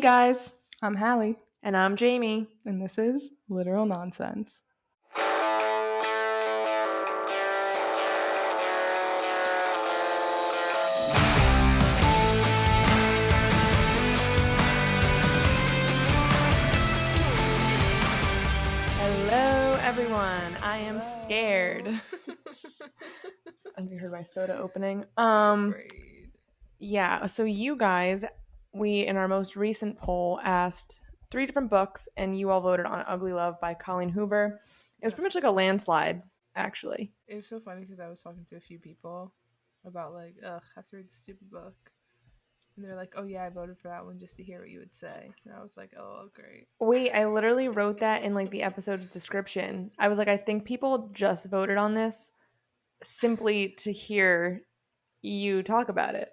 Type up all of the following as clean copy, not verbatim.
guys, I'm Hallee, and I'm Jamie. and this is Literal Nonsense. Hello, everyone. I am scared. You heard my soda opening. Afraid. Yeah, so you guys, we in our most recent poll asked 3 different books, and you all voted on Ugly Love by Colleen Hoover. It was pretty much like a landslide, actually. It was so funny because I was talking to a few people about I have to read this stupid book. And they're like, oh yeah, I voted for that one just to hear what you would say. And I was like, oh, great. Wait, I literally wrote that in the episode's description. I was like, I think people just voted on this simply to hear you talk about it.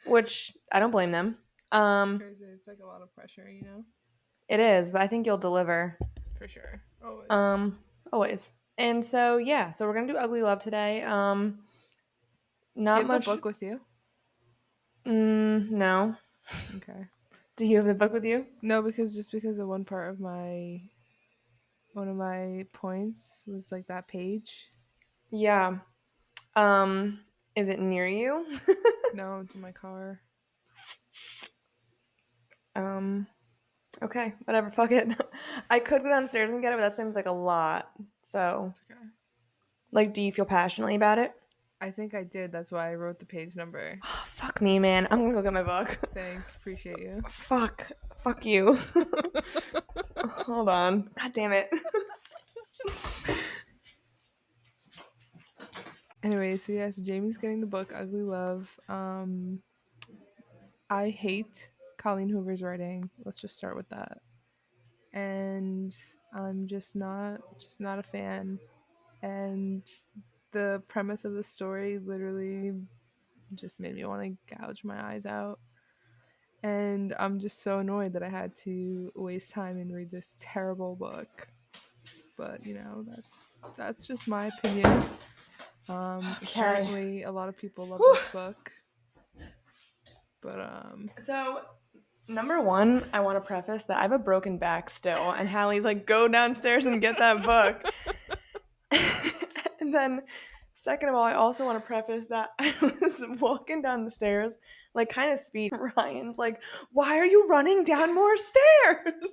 Which I don't blame them. It's crazy. It's like a lot of pressure, you know? It is, but I think you'll deliver. For sure. Always. Always. And so yeah, so we're gonna do Ugly Love today. Not do you have much. the book with you? No. Okay. Do you have the book with you? No, because of one of my points was like that page. Yeah. Is it near you? No, it's in my car. Okay, whatever, fuck it. I could go downstairs and get it, but that seems like a lot. So, It's okay. do you feel passionately about it? I think I did. That's why I wrote the page number. Oh, fuck me, man. I'm gonna go get my book. Thanks. Appreciate you. Fuck you. Hold on. God damn it. Anyway, so Jamie's getting the book Ugly Love. I hate Colleen Hoover's writing. Let's just start with that. And I'm just not a fan. And the premise of the story literally just made me want to gouge my eyes out. And I'm just so annoyed that I had to waste time and read this terrible book. But that's just my opinion. Apparently a lot of people love this book. But So, number one, I want to preface that I have a broken back still, and Hallie's like, go downstairs and get that book. And then, second of all, I also want to preface that I was walking down the stairs, kind of speed. Ryan's like, why are you running down more stairs?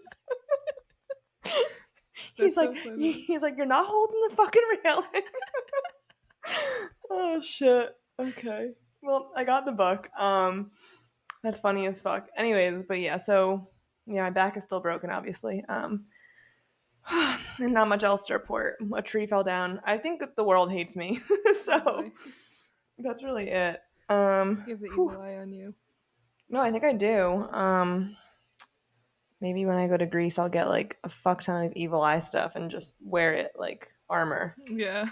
He's like, you're not holding the fucking railing. Oh shit. Okay. Well, I got the book. That's funny as fuck. Anyways, but yeah, so yeah, my back is still broken, obviously. And not much else to report. A tree fell down. I think that the world hates me. So that's really it. You have the evil eye on you. No, I think I do. Maybe when I go to Greece, I'll get a fuck ton of evil eye stuff and just wear it like armor. Yeah,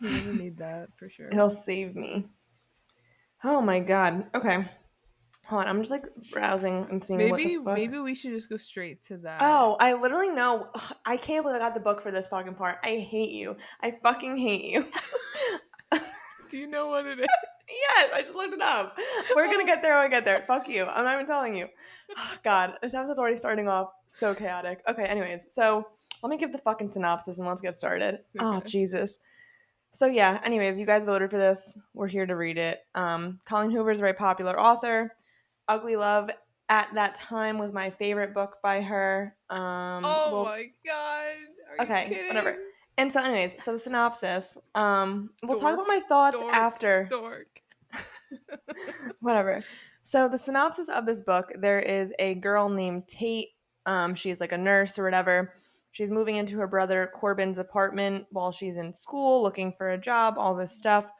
you really need that for sure. It'll save me. Oh my god. Okay. Hold on, I'm just browsing and seeing what the fuck. Maybe we should just go straight to that. Oh, I literally know. I can't believe I got the book for this fucking part. I hate you. I fucking hate you. Do you know what it is? Yes, I just looked it up. We're gonna get there when we get there. Fuck you. I'm not even telling you. Oh, God, this episode's already starting off so chaotic. Okay, anyways, so let me give the fucking synopsis and let's get started. Okay. Oh, Jesus. So yeah, anyways, you guys voted for this. We're here to read it. Colleen Hoover is a very popular author. Ugly Love at that time was my favorite book by her. My God. Are you kidding? Whatever. And so anyways, so the synopsis. We'll talk about my thoughts after. Dork. Whatever. So the synopsis of this book, there is a girl named Tate. She's a nurse or whatever. She's moving into her brother Corbin's apartment while she's in school, looking for a job, all this stuff.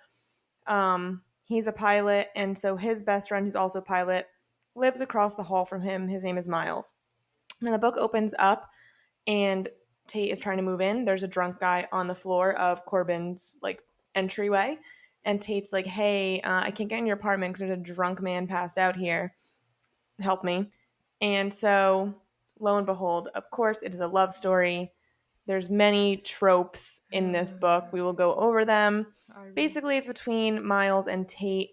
He's a pilot, and so his best friend, who's also a pilot, lives across the hall from him. His name is Miles. And the book opens up, and Tate is trying to move in. There's a drunk guy on the floor of Corbin's entryway, and Tate's like, hey, I can't get in your apartment because there's a drunk man passed out here. Help me. And so, lo and behold, of course, it is a love story. There's many tropes in this book. We will go over them. Basically, it's between Miles and Tate.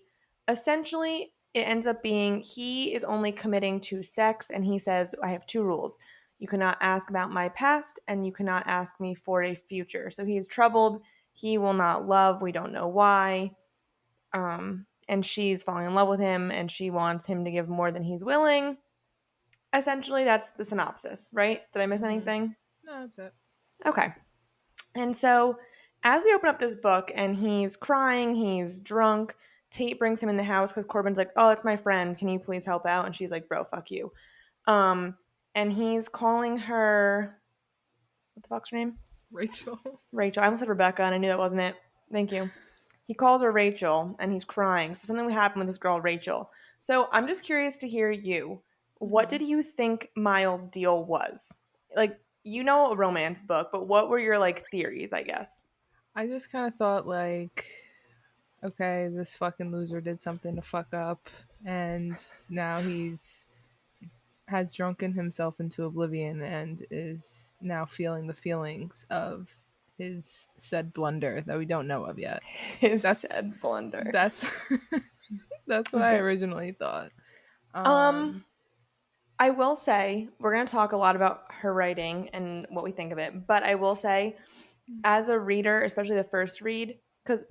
Essentially, it ends up being he is only committing to sex, and he says, I have two rules. You cannot ask about my past, and you cannot ask me for a future. So he is troubled. He will not love. We don't know why. And she's falling in love with him, and she wants him to give more than he's willing. Essentially, that's the synopsis, right? Did I miss Mm-hmm. anything? No, that's it. Okay. And so, as we open up this book and he's crying, he's drunk, Tate brings him in the house because Corbin's like, oh, it's my friend. Can you please help out? And she's like, bro, fuck you. Um, and he's calling her, what the fuck's her name? Rachel. Rachel. I almost said Rebecca, and I knew that wasn't it. Thank you. He calls her Rachel, and he's crying. So something would happen with this girl, Rachel. So I'm just curious to hear you. What Mm-hmm. did you think Miles' deal was? Like, you know, a romance book, but what were your like theories? I guess. I just kind of thought like, okay, this fucking loser did something to fuck up, and now he's has drunken himself into oblivion and is now feeling the feelings of his said blunder that we don't know of yet. His That's said blunder. that's that's what I Okay. originally thought. Um, Um, I will say we're gonna talk a lot about her writing and what we think of it, but I will say as a reader, especially the first read, because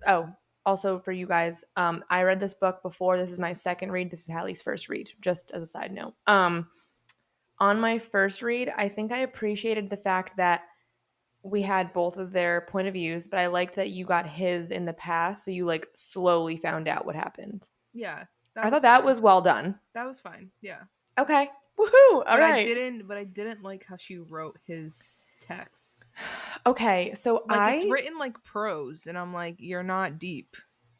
also for you guys, I read this book before. This is my second read. This is Hallie's first read, just as a side note. On my first read, I think I appreciated the fact that we had both of their point of views, but I liked that you got his in the past, so you like slowly found out what happened. yeah, that I was thought that fine. was well done. That was fine. Yeah. Okay. Woohoo. All right. But I didn't like how she wrote his texts. Okay. So Like it's I written like prose, and I'm like, you're not deep.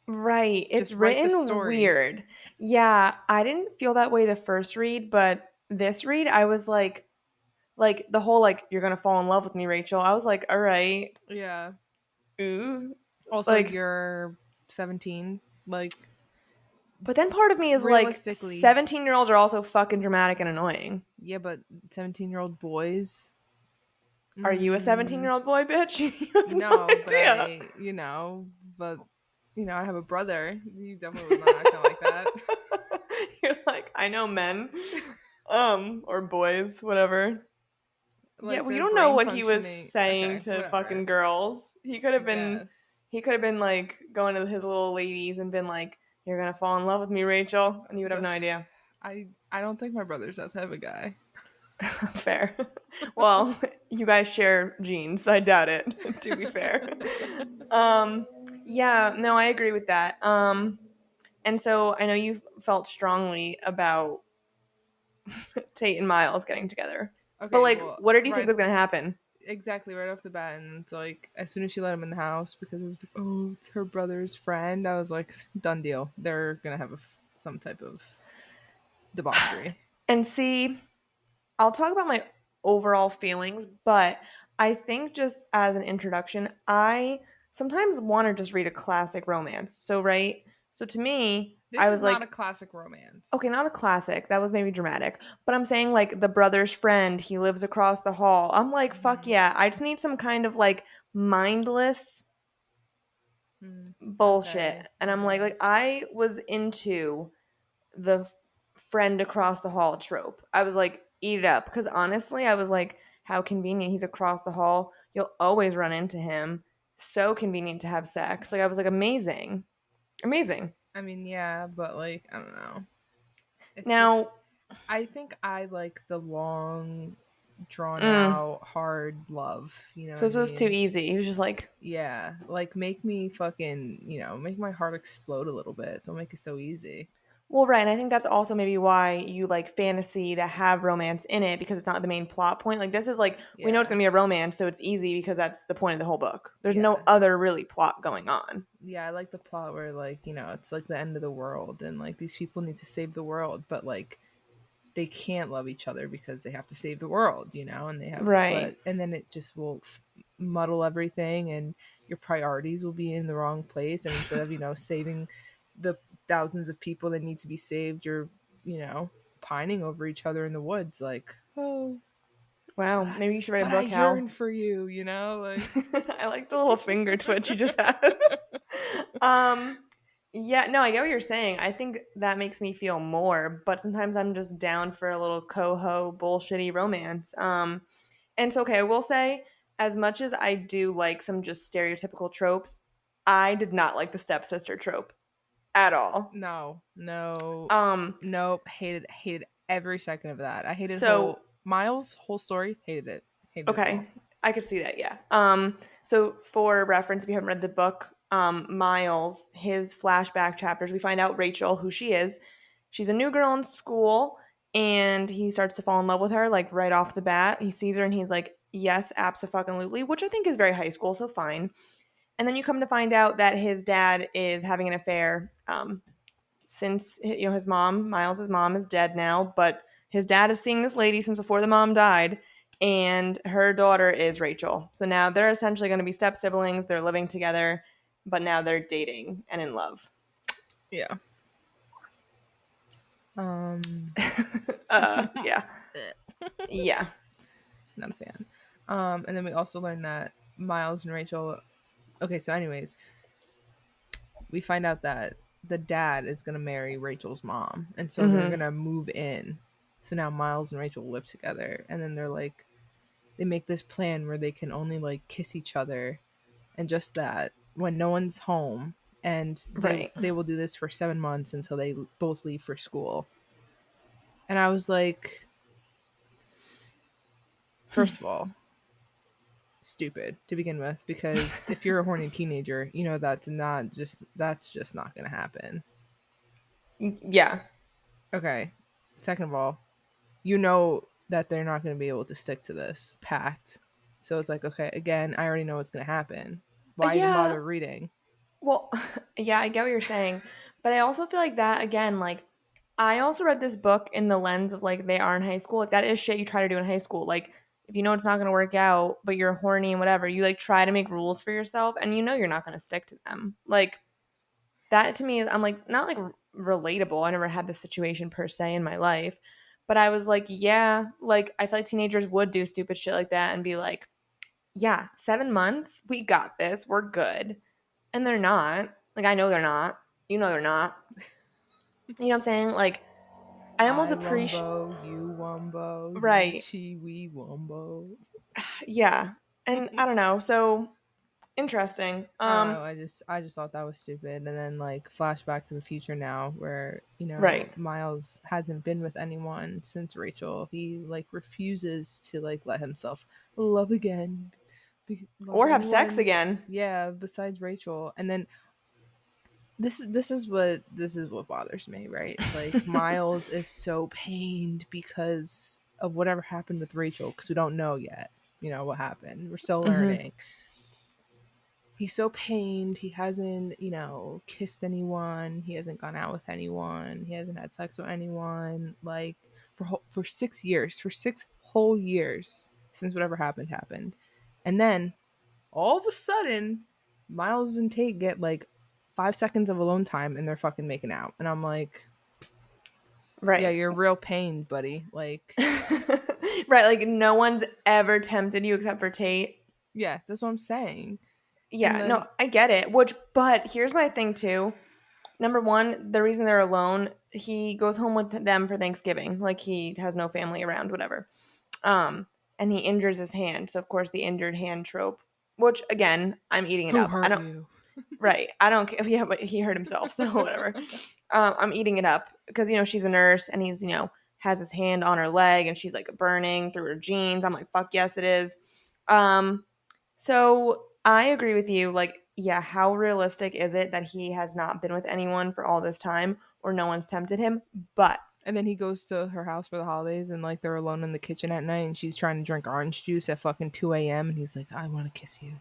right. It's Just write the written story. weird. Yeah, I didn't feel that way the first read, but this read I was like the whole like you're going to fall in love with me, Rachel. I was like, "All right. Yeah. Ooh." Also, Like you're 17. Like but then part of me is like realistically, 17-year-olds are also fucking dramatic and annoying. yeah, but 17-year-old boys. Are you a Mm, 17-year-old boy, bitch? You have no no, but idea. but I have a brother. You definitely was not acting like that. You're like, I know men, or boys, whatever. Yeah, Like well, you their don't know brain what he was functioning. saying Okay, to fucking whatever. girls. I guess. He could have been like going to his little ladies and been like, "You're gonna fall in love with me, Rachel," and you would have So, no idea. I don't think my brother's that type of guy. Fair. Well, you guys share genes, so I doubt it. To be fair. Um, yeah, no, I agree with that. And so I know you felt strongly about Tate and Miles getting together, but Okay, like, well, what did you think right, was gonna happen? exactly right off the bat, and it's like as soon as she let him in the house because it was like, oh, it's her brother's friend. I was like, done deal. They're gonna have some type of debauchery. And see, I'll talk about my overall feelings, but I think just as an introduction, I sometimes want to just read a classic romance. So, right? So, to me, This I is was not a like, classic romance. okay, not a classic. That was maybe dramatic. But I'm saying, like, the brother's friend, he lives across the hall. I'm like, fuck Mm-hmm. yeah. I just need some kind of like mindless Mm, bullshit. okay, And I I'm like, guess. I was into the friend across the hall trope. I was like, eat it up. Because honestly, I was like, how convenient. He's across the hall. You'll always run into him. So convenient to have sex. Like, I was like, amazing. Amazing. I mean, yeah, but like, I don't know. It's Now, just, I think I like the long, drawn mm, out, hard love. You know what so I this was too mean? easy. He was just like, Yeah, like make me fucking, make my heart explode a little bit. Don't make it so easy. well, right. And I think that's also maybe why you like fantasy that have romance in it because it's not the main plot point. Like, this is like, we know it's Yeah, going to be a romance, so it's easy because that's the point of the whole book. There's no yeah, other really plot going on. yeah. I like the plot where like it's like the end of the world and like these people need to save the world, but like they can't love each other because they have to save the world, and they have, Right. but and then it just will muddle everything, and your priorities will be in the wrong place, and instead of saving the thousands of people that need to be saved, you're you know pining over each other in the woods, like, oh, Wow. Maybe you should write a but I book, Hal. yearn for you, like. I like the little finger twitch you just had. um, Yeah, no, I get what you're saying. I think that makes me feel more, but sometimes I'm just down for a little coho bullshitty romance. And so okay, I will say, as much as I do like some just stereotypical tropes, I did not like the stepsister trope at all. No, no, Um, nope. Hated every second of that. I hated so whole Miles' whole story. Hated it all. okay, I could see that, yeah. So for reference, if you haven't read the book, Miles, his flashback chapters, we find out Rachel, who she is. She's a new girl in school, and he starts to fall in love with her, like right off the bat. He sees her and he's like, yes, absolutely, which I think is very high school, so fine. And then you come to find out that his dad is having an affair. Since his mom, Miles's mom, is dead now, but his dad is seeing this lady since before the mom died, and her daughter is Rachel. So now they're essentially going to be step siblings. They're living together, but now they're dating and in love. Yeah. Yeah, yeah. Not a fan. And then we also learned that Miles and Rachel. Okay, so anyways, we find out that the dad is gonna marry Rachel's mom, and so they're Hmm. gonna move in. So now Miles and Rachel live together, and then they're like, they make this plan where they can only like kiss each other, and just that when no one's home, and Right. they will do this for 7 months until they both leave for school. And I was like, first of all, stupid to begin with, because if you're a horny teenager, you know that's just not gonna happen. Yeah. Okay. Second of all, you know that they're not going to be able to stick to this pact. So it's like, okay, again, I already know what's going to happen. Why even Yeah. bother reading? Well, yeah, I get what you're saying, but I also feel like that again, like I also read this book in the lens of like they are in high school. Like that is shit you try to do in high school. Like if you know it's not going to work out, but you're horny and whatever, you like try to make rules for yourself and you know you're not going to stick to them. Like that to me, I'm like not like relatable. I never had this situation per se in my life, but I was like, yeah, like I feel like teenagers would do stupid shit like that and be like, yeah, 7 months, we got this, we're good. And they're not. Like, I know they're not. You know they're not. You know what I'm saying? Like, I almost I appreciate. wumbo, you wumbo, he, Right. she, we wumbo. Yeah. And I don't know. So interesting. I don't know. I just thought that was stupid. And then like flashback to the future now, where Right. Miles hasn't been with anyone since Rachel. He like refuses to like let himself love again, love Or have sex anyone. again. Yeah, besides Rachel. And then this is what bothers me, right? Like Miles is so pained because of whatever happened with Rachel, because we don't know yet. What happened. We're still Hmm. learning. He's so pained. He hasn't, kissed anyone. He hasn't gone out with anyone. He hasn't had sex with anyone. Like for 6 years, for 6 whole years since whatever happened. And then all of a sudden, Miles and Tate get like 5 seconds of alone time, and they're fucking making out. And I'm like, yeah, Right. you're real pained, buddy. Like, Right. Like, no one's ever tempted you except for Tate. yeah, that's what I'm saying. And Yeah. No, then I get it. But here's my thing, too. Number one, the reason they're alone, he goes home with them for Thanksgiving. Like, he has no family around, whatever. Um, and he injures his hand. So of course the injured hand trope, which again, I'm eating it who up. I hurt don't you? right. I don't care. Yeah, but he hurt himself, so whatever. I'm eating it up because she's a nurse and he's has his hand on her leg and she's like burning through her jeans. I'm like, fuck yes, it is. Um, so I agree with you. Like, yeah, how realistic is it that he has not been with anyone for all this time or no one's tempted him? But And then he goes to her house for the holidays, and like they're alone in the kitchen at night, and she's trying to drink orange juice at fucking 2 a.m. And he's like, I want to kiss you.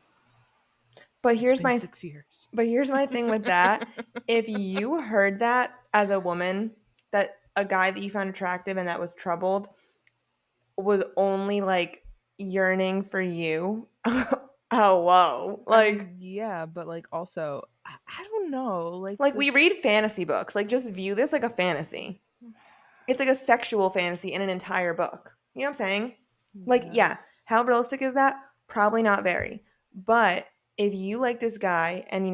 but It's here's been my 6 years. But here's my thing with that. If you heard that as a woman, that a guy that you found attractive and that was troubled was only like yearning for you, hello. I mean, yeah, but like also, I don't know. Like Like the we read fantasy books. Like just view this like a fantasy. It's like a sexual fantasy in an entire book. You know what I'm saying? Like, yeah, yes. how realistic is that? Probably not very. But if you like this guy and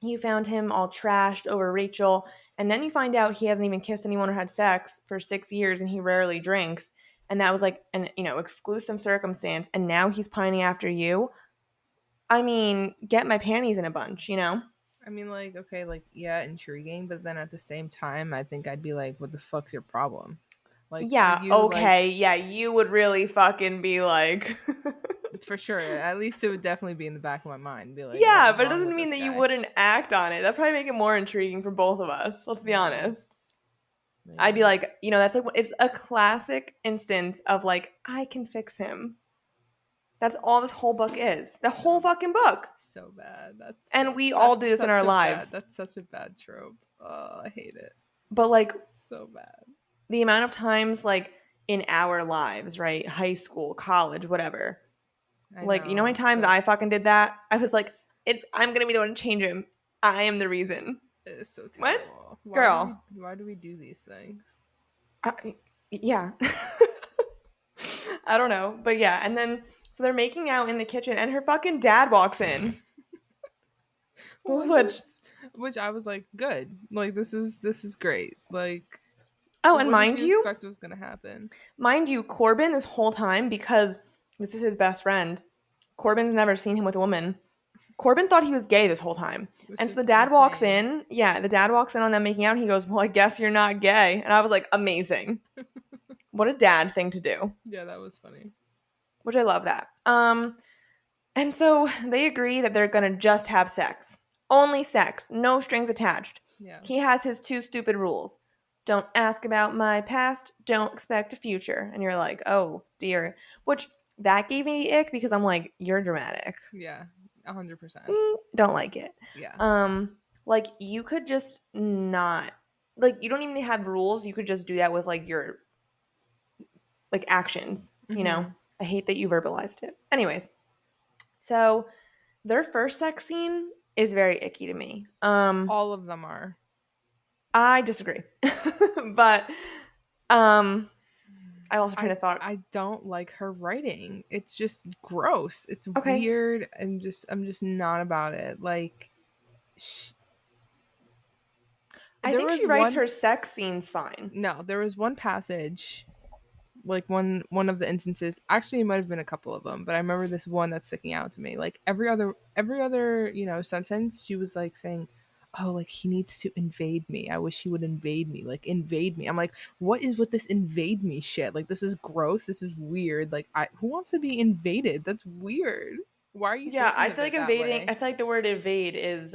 You found him all trashed over Rachel, and then you find out he hasn't even kissed anyone or had sex for 6 years, and he rarely drinks. And that was like an exclusive circumstance. And now he's pining after you. I mean, get my panties in a bunch. I mean, like, okay, like, yeah, intriguing, but then at the same time, I think I'd be like, what the fuck's your problem? Like, are Yeah, you like, okay, yeah, you would really fucking be like, for sure, at least it would definitely be in the back of my mind, be like, what yeah, is but it wrong doesn't with mean this that you guy? wouldn't act on it. That'd probably make it more intriguing for both of us. Let's be I honest. guess. I'd be Maybe. like, that's like, it's a classic instance of like, I can fix him. That's all this whole book is. The whole So fucking book. so bad. And we all do this in our lives. That's such a bad trope. Oh, I hate it. But like So bad. the amount of times like in our lives, right? High school, college, whatever. I Like, you know how know. many times I fucking did that? I was like, I'm gonna be the one to change him. I am the reason. It is so What? terrible. Girl. Why do we do these things? Yeah. I don't know. But yeah, and then so they're making out in the kitchen and her fucking dad walks in. Which Which I was like, good. Like this is great. Like oh, and what did you expect was gonna happen? mind you, Corbin this whole time, because this is his best friend, Corbin's never seen him with a woman. Corbin thought he was gay this whole time. Which And so the is dad walks insane. in. Yeah, the dad walks in on them making out. And he goes, well, I guess you're not gay. And I was like, amazing. What a dad thing to do. Yeah, that was funny. Which I love that. And so they agree that they're going to just have sex. Only sex. No strings attached. Yeah. He has his two stupid rules. Don't ask about my past. Don't expect a future. And you're like, oh, dear. Which, that gave me the ick because I'm like, you're dramatic. Yeah. 100%. Don't like it. Yeah. Like you could just not, like, you don't even have rules. You could just do that with like your like actions. I hate that you verbalized it. Anyways, so their first sex scene is very icky to me. All of them are. I disagree. But I also trying to thought. I don't like her writing. It's just gross. It's Okay. weird and I'm just not about it. Like I there think was she writes one her sex scenes fine. no, there was one passage, like one of the instances. Actually, it might have been a couple of them, but I remember this one that's sticking out to me. Like every other sentence, she was like saying, "Oh, like he needs to invade me. I wish he would invade me. Like invade me." I'm like, what is with this invade me shit? Like this is gross. This is weird. Like who wants to be invaded? That's weird. Why are you Yeah, thinking I of feel like it that invading. way? I feel like the word invade is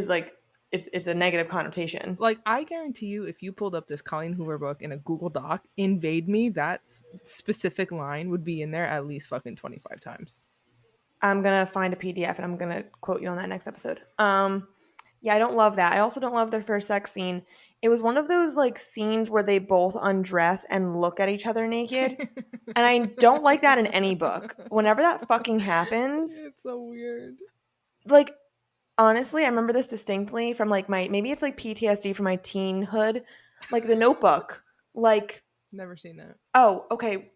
like it's a negative connotation. Like I guarantee you, if you pulled up this Colleen Hoover book in a Google Doc, invade me, that specific line would be in there at least fucking 25 times. I'm gonna find a PDF and I'm gonna quote you on that next episode. Yeah, I don't love that. I also don't love their first sex scene. It was one of those like scenes where they both undress and look at each other naked. And I don't like that in any book. Whenever that fucking happens, It's so weird. like honestly, I remember this distinctly from like maybe it's like PTSD from my teenhood, like The Notebook. Like, Never seen that. oh, okay,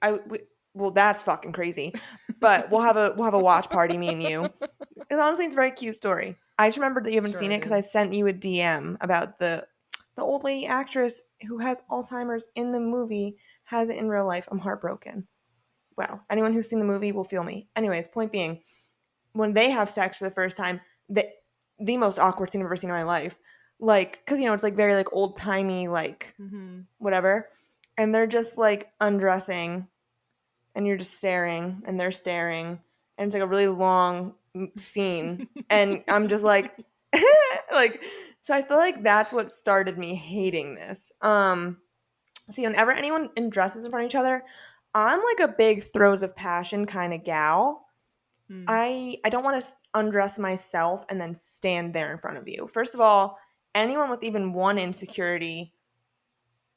well that's fucking crazy. But we'll have a watch party, me and you. Because honestly, it's a very cute story. I just remembered that you haven't Sure, seen I it because I do. sent you a DM about the old lady actress who has Alzheimer's in the movie has it in real life. I'm heartbroken. Wow. Anyone who's seen the movie will feel me. Anyways, point being, when they have sex for the first time, the most awkward scene I've ever seen in my life. Like, because it's like very like old timey, like Mm-hmm. whatever, and they're just like undressing, and you're just staring, and they're staring, and it's like a really long scene, and I'm just like, like, so I feel like that's what started me hating this. See, whenever anyone undresses in front of each other, I'm like a big throes of passion kind of gal. Hmm. I don't want to undress myself and then stand there in front of you. First of all, anyone with even one insecurity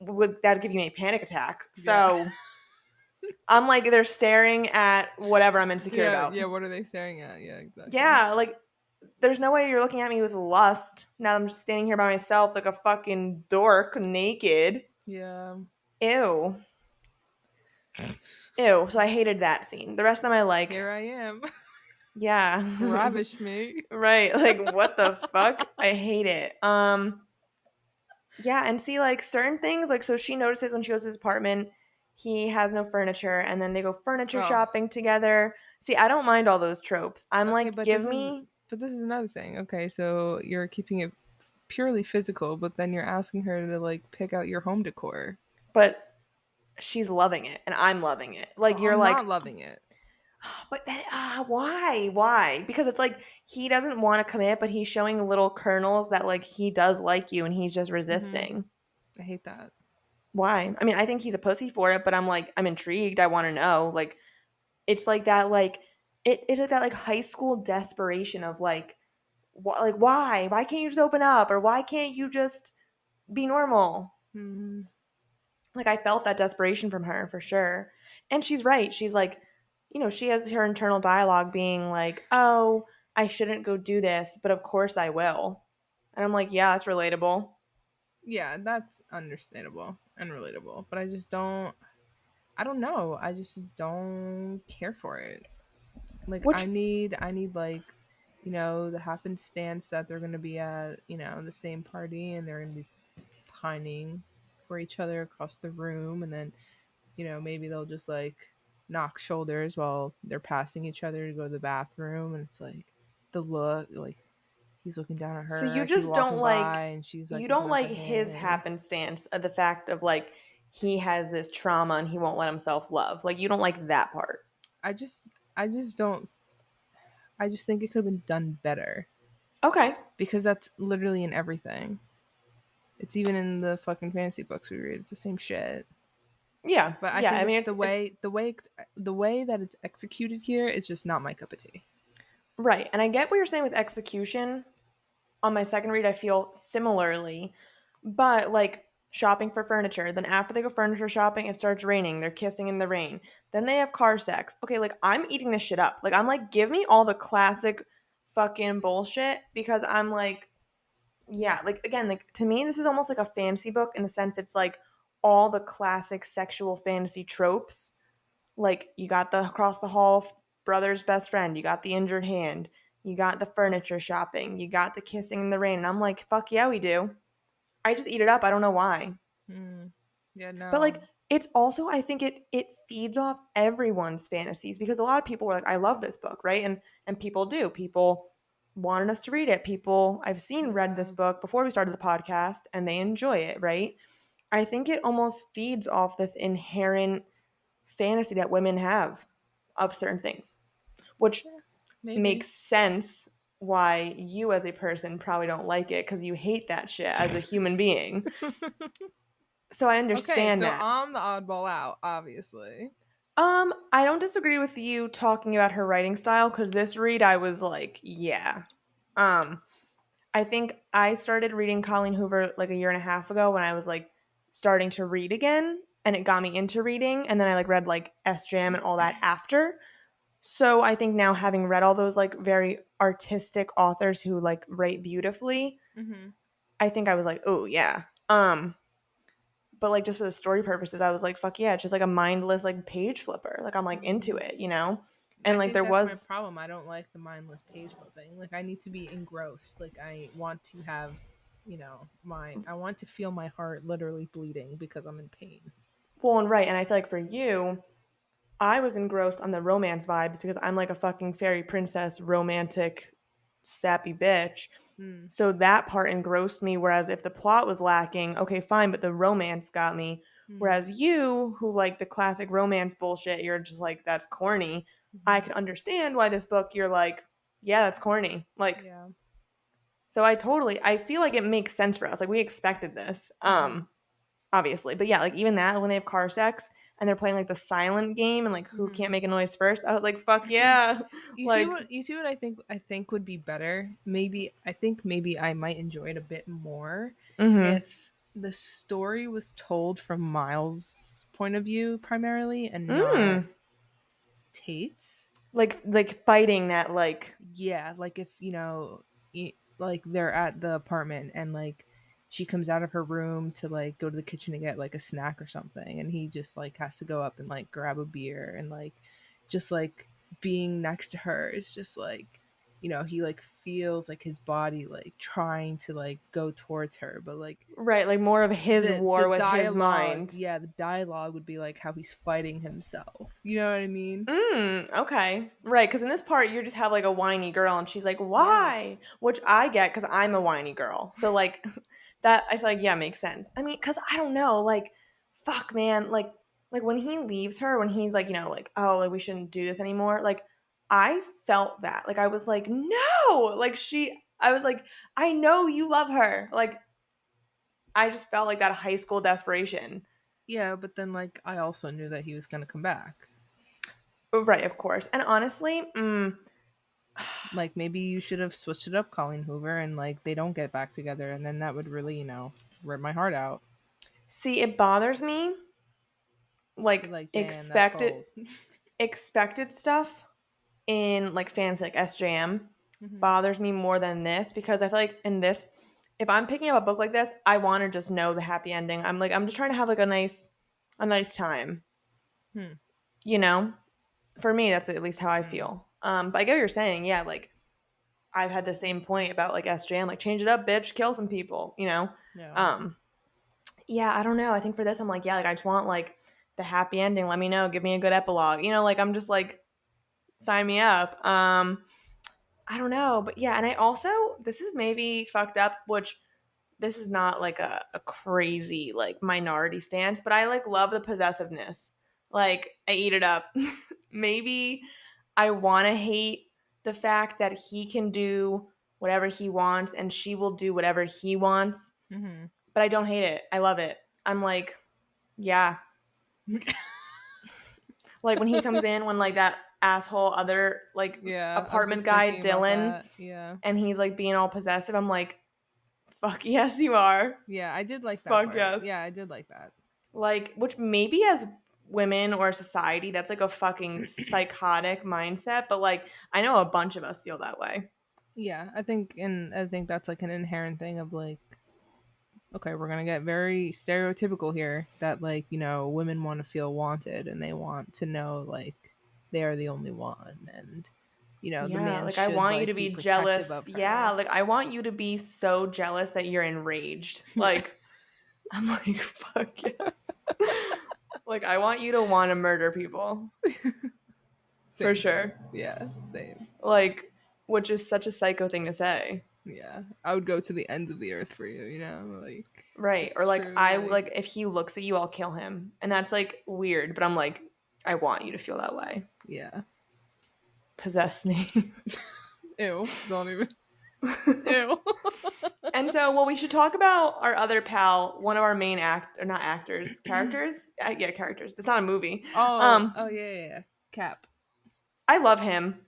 would that'd give you a panic attack. Yeah. So I'm like they're staring at whatever I'm insecure Yeah, about. yeah, what are they staring at? Yeah, exactly. Yeah, like there's no way you're looking at me with lust. Now I'm just standing here by myself like a fucking dork naked. Yeah. Ew. Ew. So I hated that scene. The rest of them I like. Here I am. Yeah. Ravish me. Right. Like what the fuck? I hate it. Yeah, and see like certain things like so she notices when she goes to his apartment he has no furniture and then they go furniture Oh, shopping together. See, I don't mind all those tropes. I'm okay, like give me but this is another thing. Okay, so you're keeping it purely physical, but then you're asking her to like pick out your home decor. but she's loving it and I'm loving it. Oh, Like you're I'm like not loving it. but then why? Why? Because it's like he doesn't want to commit but he's showing little kernels that like he does like you and he's just Hmm. resisting. I hate that. Why? I mean, I think he's a pussy for it, but I'm like I'm intrigued. I want to know. Like it's like that like it is that like high school desperation of like like why can't you just open up or why can't you just be normal? Hmm. Like I felt that desperation from her for sure. And she's right. She's like, she has her internal dialogue being like, "Oh, I shouldn't go do this, but of course I will." And I'm like, "Yeah, that's relatable." Yeah, that's understandable and relatable, but I just don't. I don't know. I just don't care for it. Like Which I need like, the happenstance that they're gonna be at, the same party and they're gonna be pining for each other across the room, and then, maybe they'll just like knock shoulders while they're passing each other to go to the bathroom, and it's like the look, like he's looking down at so her as he's walking by, and she's like you looking don't up like at his him. happenstance of the fact of like he has this trauma and he won't let himself love. Like you don't like that part. I just don't. I just think it could have been done better Okay. because that's literally in everything. It's even in the fucking fantasy books we read. It's the same shit. Yeah. But I Yeah. think I mean, it's it's the way that it's executed here is just not my cup of tea. right. And I get what you're saying with execution. On my second read, I feel similarly, but like shopping for furniture. Then after they go furniture shopping, it starts raining. They're kissing in the rain. Then they have car sex. Okay, like I'm eating this shit up. Like I'm like, give me all the classic fucking bullshit because I'm like, yeah, like again, like to me, this is almost like a fantasy book in the sense it's like all the classic sexual fantasy tropes. Like you got the across the hall brother's best friend, you got the injured hand, you got the furniture shopping, you got the kissing in the rain, and I'm like, fuck yeah, we do. I just eat it up. I don't know why. Hmm. Yeah, But no. like it's also I think it feeds off everyone's fantasies because a lot of people were like, I love this book, right? And people do. People wanted us to read it. People I've seen read this Yeah. book before we started the podcast and they enjoy it, right? I think it almost feeds off this inherent fantasy that women have of certain things, which Yeah. Maybe. makes sense why you as a person probably don't like it because you hate that shit as a human being. So I Okay, understand so that. I'm the oddball out, obviously. I don't disagree with you talking about her writing style because this read I was like, yeah. Um, I think I started reading Colleen Hoover like a year and a half ago when I was like starting to read again, and it got me into reading, and then I like read like S Jam and all that after. So I think now having read all those like very artistic authors who like write beautifully, Mm-hmm. I think I was like, oh yeah. But like just for the story purposes, I was like, fuck yeah, it's just like a mindless like page flipper. Like I'm like into Mm-hmm. it, you know? And I like think there that's my was problem. I don't like the mindless page flipping. Like I need to be engrossed. Like I want to have, I want to feel my heart literally bleeding because I'm in pain. well and right, and I feel like for you, I was engrossed on the romance vibes because I'm like a fucking fairy princess romantic sappy bitch. Mm. So that part engrossed me. Whereas if the plot was lacking, okay, fine, but the romance got me. Mm. Whereas you, who like the classic romance bullshit, you're just like, that's corny. I Mm-hmm. can understand why this book, you're like, yeah, that's corny. Like, Yeah. so I feel like it makes sense for us. Like, we expected this, Mm-hmm. obviously. But yeah, like, even that, when they have car sex and they're playing like the silent game and like who Mm-hmm. can't make a noise first, I was like, fuck yeah. Like, You see what I think would be better? Maybe I think maybe I might enjoy it a bit more mm if the story was told from Miles' point of view primarily and hmm, not mm. Tate's. Like fighting that, like, Yeah, like if, like they're at the apartment and like she comes out of her room to like go to the kitchen to get like a snack or something, and he just like has to go up and like grab a beer and like just like being next to her is just like, he like feels like his body like trying to like go towards her, but like Right, like more of his the war with his dialogue, mind. yeah, the dialogue would be like how he's fighting himself. You know what I mean? Okay. Right, because in this part, you just have like a whiny girl, and she's like, Yes. why? Which I get because I'm a whiny girl. So, like, that I feel like, yeah, makes sense. I mean, because I don't know, like, fuck, man. Like when he leaves her, when he's like, like, oh, like, we shouldn't do this anymore. Like, I felt that. Like, I was like, no. I was like, I know you love her. Like, I just felt like that high school desperation. Yeah, but then like I also knew that he was gonna come back. Right, of course. And honestly, Like maybe you should have switched it up, Colleen Hoover, and like they don't get back together, and then that would really, rip my heart out. see, it bothers me Be like like, damn, that's cold. expected stuff in like fans like SJM Hmm. bothers me more than this because I feel like in this, if I'm picking up a book like this, I want to just know the happy ending. I'm just trying to have like a nice time, Hmm. you know. For me, that's at least how I Hmm. feel. But I get what you're saying. Yeah, like I've had the same point about like SJM, like change it up, bitch, kill some people, you know. Yeah. Um, yeah, I don't know. I think for this, I'm like, yeah, like I just want like the happy ending. Let me know. Give me a good epilogue. Like I'm just like, sign me up. I don't know, but yeah, and I also this is maybe fucked up, which this is not like a crazy like minority stance, but I like love the possessiveness. Like I eat it up. Maybe I want to hate the fact that he can do whatever he wants and she will do whatever he wants, Hmm. but I don't hate it. I love it. I'm like, yeah, like when he comes in, when like that asshole other like Yeah, I was apartment just guy thinking about Dylan, that. Yeah. and he's like being all possessive. I'm like, fuck yes, you are. Yeah, I did like that Fuck part. yes. Yeah, I did like that. Like, which maybe as women or society, that's like a fucking psychotic mindset. But like, I know a bunch of us feel that way. Yeah, I think that's like an inherent thing of like, okay, we're gonna get very stereotypical here that like, women want to feel wanted and they want to know like they are the only one, and the Yeah, man like I should want you to like be be protective jealous. of Yeah, her. like I want you to be so jealous that you're enraged. Like, I'm like, fuck yes. Like, I want you to want to murder people for Same here. sure. Yeah, same. Like, which is such a psycho thing to say. Yeah, I would go to the ends of the earth for you. Like Right. Or just like truly I like like if he looks at you, I'll kill him. And that's like weird, but I'm like, I want you to feel that way. yeah. Possess me. Ew, don't even. Ew. And so, well, we should talk about our other pal, one of our main or not actors, characters. Yeah, characters. It's not a movie. Oh, Um, oh yeah, yeah, yeah. Cap. I love him.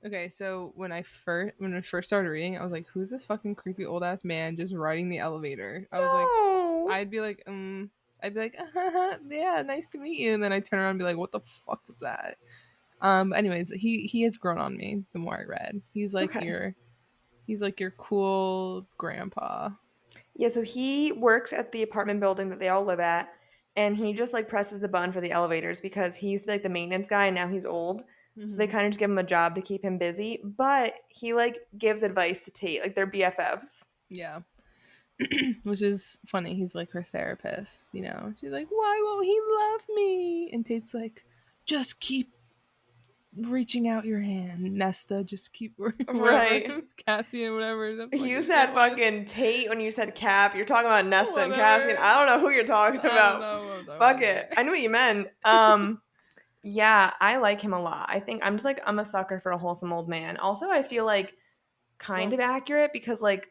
Okay, so when I first started reading, I was like, "Who's this fucking creepy old ass man just riding the elevator?" I was like, No. I'd be like, yeah, nice to meet you," and then I turn around and be like, "What the fuck was that?" Anyways, he has grown on me the more I read. Okay. He's like your cool grandpa. Yeah, so he works at the apartment building that they all live at, and he just like presses the button for the elevators because he used to be like the maintenance guy and now he's old. So they Hmm. kind of just give him a job to keep him busy, but he like gives advice to Tate, like they're BFFs. Yeah, which is funny. He's like her therapist. She's like, "Why won't he love me?" And Tate's like, "Just keep reaching out your hand, Nesta. Just keep whatever, Right. Cassian, whatever the You fucking said shit was. fucking Tate when you said Cap. You're talking about Nesta and Cassian. Whatever. I don't know who you're talking I don't about. know what I'm talking Fuck about it. either. I knew what you meant. Yeah, I like him a lot. I think I'm a sucker for a wholesome old man. Also, I feel like kind of Well, accurate because like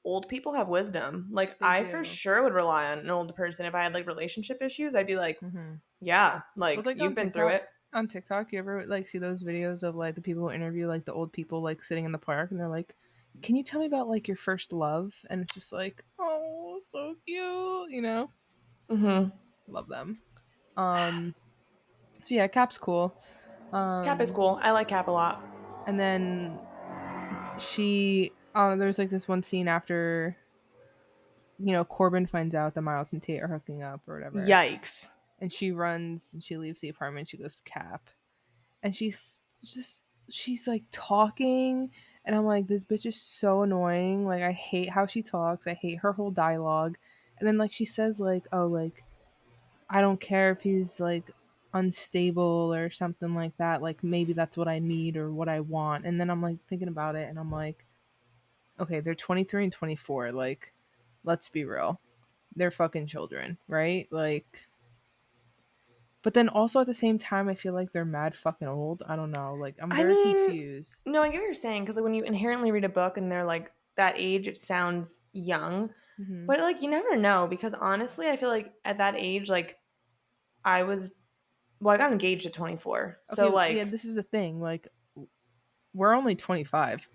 old people have wisdom. Like they I for do. sure would rely on an old person if I had like relationship issues. I'd be like, Hmm. yeah, Well, like like you've been through it. On TikTok, you ever like see those videos of like the people who interview like the old people like sitting in the park and they're like, "Can you tell me about like your first love?" And it's just like, "Oh, so cute," Hmm. Love them. Um, so yeah, Cap's cool. Cap is Um, cool. I like Cap a lot. and then there's like this one scene after Corbin finds out that Miles and Tate are hooking up or whatever, Yikes. and she runs and she leaves the apartment. She goes to Cap, and just she's like talking, and I'm like, this bitch is so annoying. Like I hate how she talks. I hate her whole dialogue. And then like she says like, oh like I don't care if he's like unstable or something like that. Like maybe that's what I need or what I want. And then I'm like thinking about it, and I'm like, okay, they're 23 and 24. Like, let's be real. They're fucking children, right? Like, but then also at the same time, I feel like they're mad fucking old. I don't know. Like, I'm I very mean, confused. no, I get what you're saying because like when you inherently read a book and they're like that age, it sounds young, Hmm. but like you never know because honestly, I feel like at that age, like I was, well, I got engaged at 24, so Okay, yeah, like this is the thing. Like, we're only 25.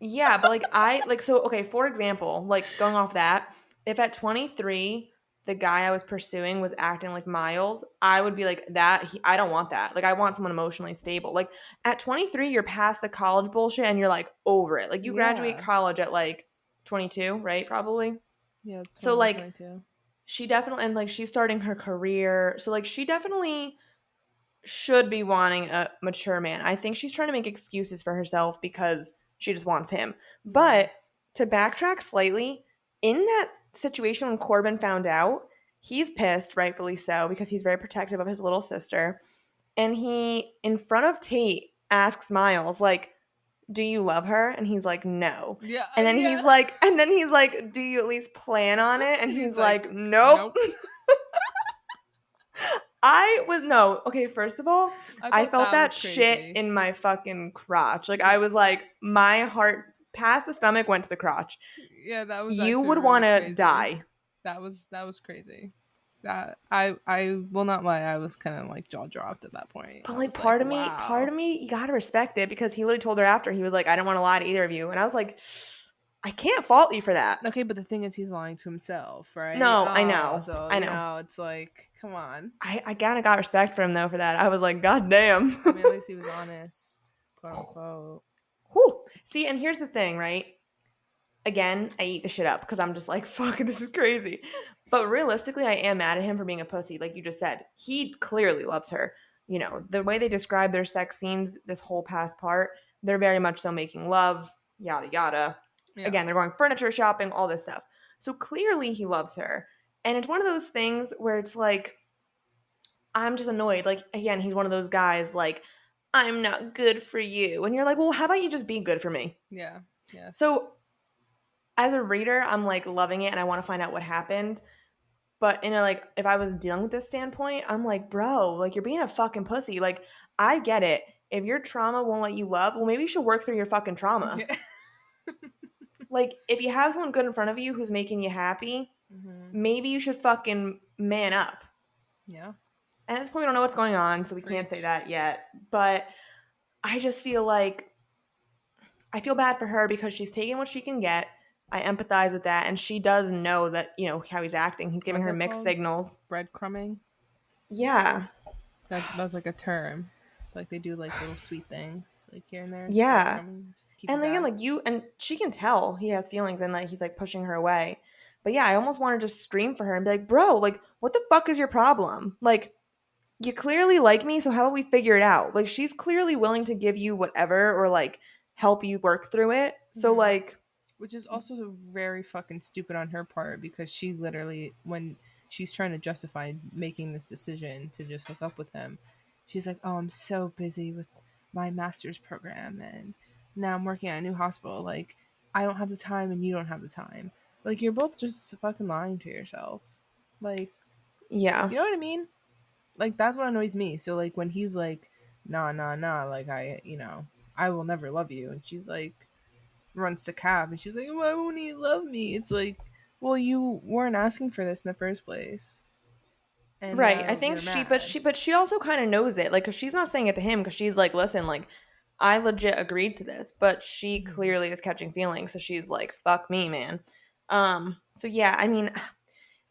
yeah, but like I like so okay, for example, like going off that, if at 23 the guy I was pursuing was acting like Miles, I would be like I don't want that. Like I want someone emotionally stable. Like at 23 you're past the college bullshit and you're like over it. Like you graduate Yeah. college at like 22, right? Probably. Yeah, So 21, like 22. she definitely and like she's starting her career. So like she definitely should be wanting a mature man. I think she's trying to make excuses for herself because she just wants him. Yeah. But to backtrack slightly, in that situation when Corbin found out, he's pissed, rightfully so, because he's very protective of his little sister. And he, in front of Tate, asks Miles, like, do you love her? And he's like, no. Yeah, And yeah. then he's like, do you at least plan on it? And And he's he's like, like, nope. nope. I was no, okay, first of all, I I thought felt that that was shit crazy. in my fucking crotch. Like I was like, my heart past the stomach went to the crotch. Yeah, that was You actually would really want to crazy. die. That was crazy. That I will not lie, I was kind of like jaw dropped at that point. But I like was like, part wow. of me, you gotta respect it because he literally told her after he was like, I don't want to lie to either of you. And I was like, I can't fault you for that. Okay, but the thing is, he's lying to himself, right? No, I Oh, know. so I know. it's like, come on. I kind of got respect for him though for that. I was like, God damn. I mean, at least he was honest, quote unquote. Whew. See, and here's the thing, right? Again, I eat the shit up because I'm just like, fuck, this is crazy. But realistically, I am mad at him for being a pussy. Like you just said, he clearly loves her. You know, the way they describe their sex scenes, this whole past part, they're very much so making love, yada, yada. Yeah, Again, they're going furniture shopping, all this stuff. So clearly he loves her. And it's one of those things where it's like, I'm just annoyed. Like, again, he's one of those guys, like, I'm not good for you. And you're like, well, how about you just be good for me? yeah, yes, So as a reader, I'm like loving it and I want to find out what happened. But in a like, if I was dealing with this standpoint, I'm like, bro, like you're being a fucking pussy. Like, I get it. If your trauma won't let you love, well, maybe you should work through your fucking trauma. yeah. Like, if you have someone good in front of you who's making you happy, Hmm. maybe you should fucking man up. Yeah, And at this point, we don't know what's going on, so we can't say preach. that yet. But I just feel like I feel bad for her because she's taking what she can get. I empathize with that, and she does know that how he's acting. He's giving What's her that mixed called? signals. Breadcrumbing. Yeah, That's like a term. It's like they do like little sweet things like here and there. It's yeah. breadcrumbing just to keep you And again, back. like you, and she can tell he has feelings, and like he's like pushing her away. But yeah, I almost want to just scream for her and be like, "Bro, like, what the fuck is your problem? Like, you clearly like me, so how about we figure it out?" Like, she's clearly willing to give you whatever or like help you work through it. So Hmm. like, Which is also very fucking stupid on her part because she literally, when she's trying to justify making this decision to just hook up with him, she's like, "Oh, I'm so busy with my master's program and now I'm working at a new hospital. Like, I don't have the time and you don't have the time. Like, you're both just fucking lying to yourself. Like, yeah, you know what I mean? Like, that's what annoys me. So, like, when he's like, nah, nah, nah, like, I will never love you. And she's like, runs to Cap and she's like, why won't he love me? It's like, well, you weren't asking for this in the first place. And right. I now think you're she, but mad. she also kind of knows it, like, cause she's not saying it to him, cause she's like, listen, like, I legit agreed to this, but she Hmm. clearly is catching feelings, so she's like, fuck me, man. So yeah, I mean,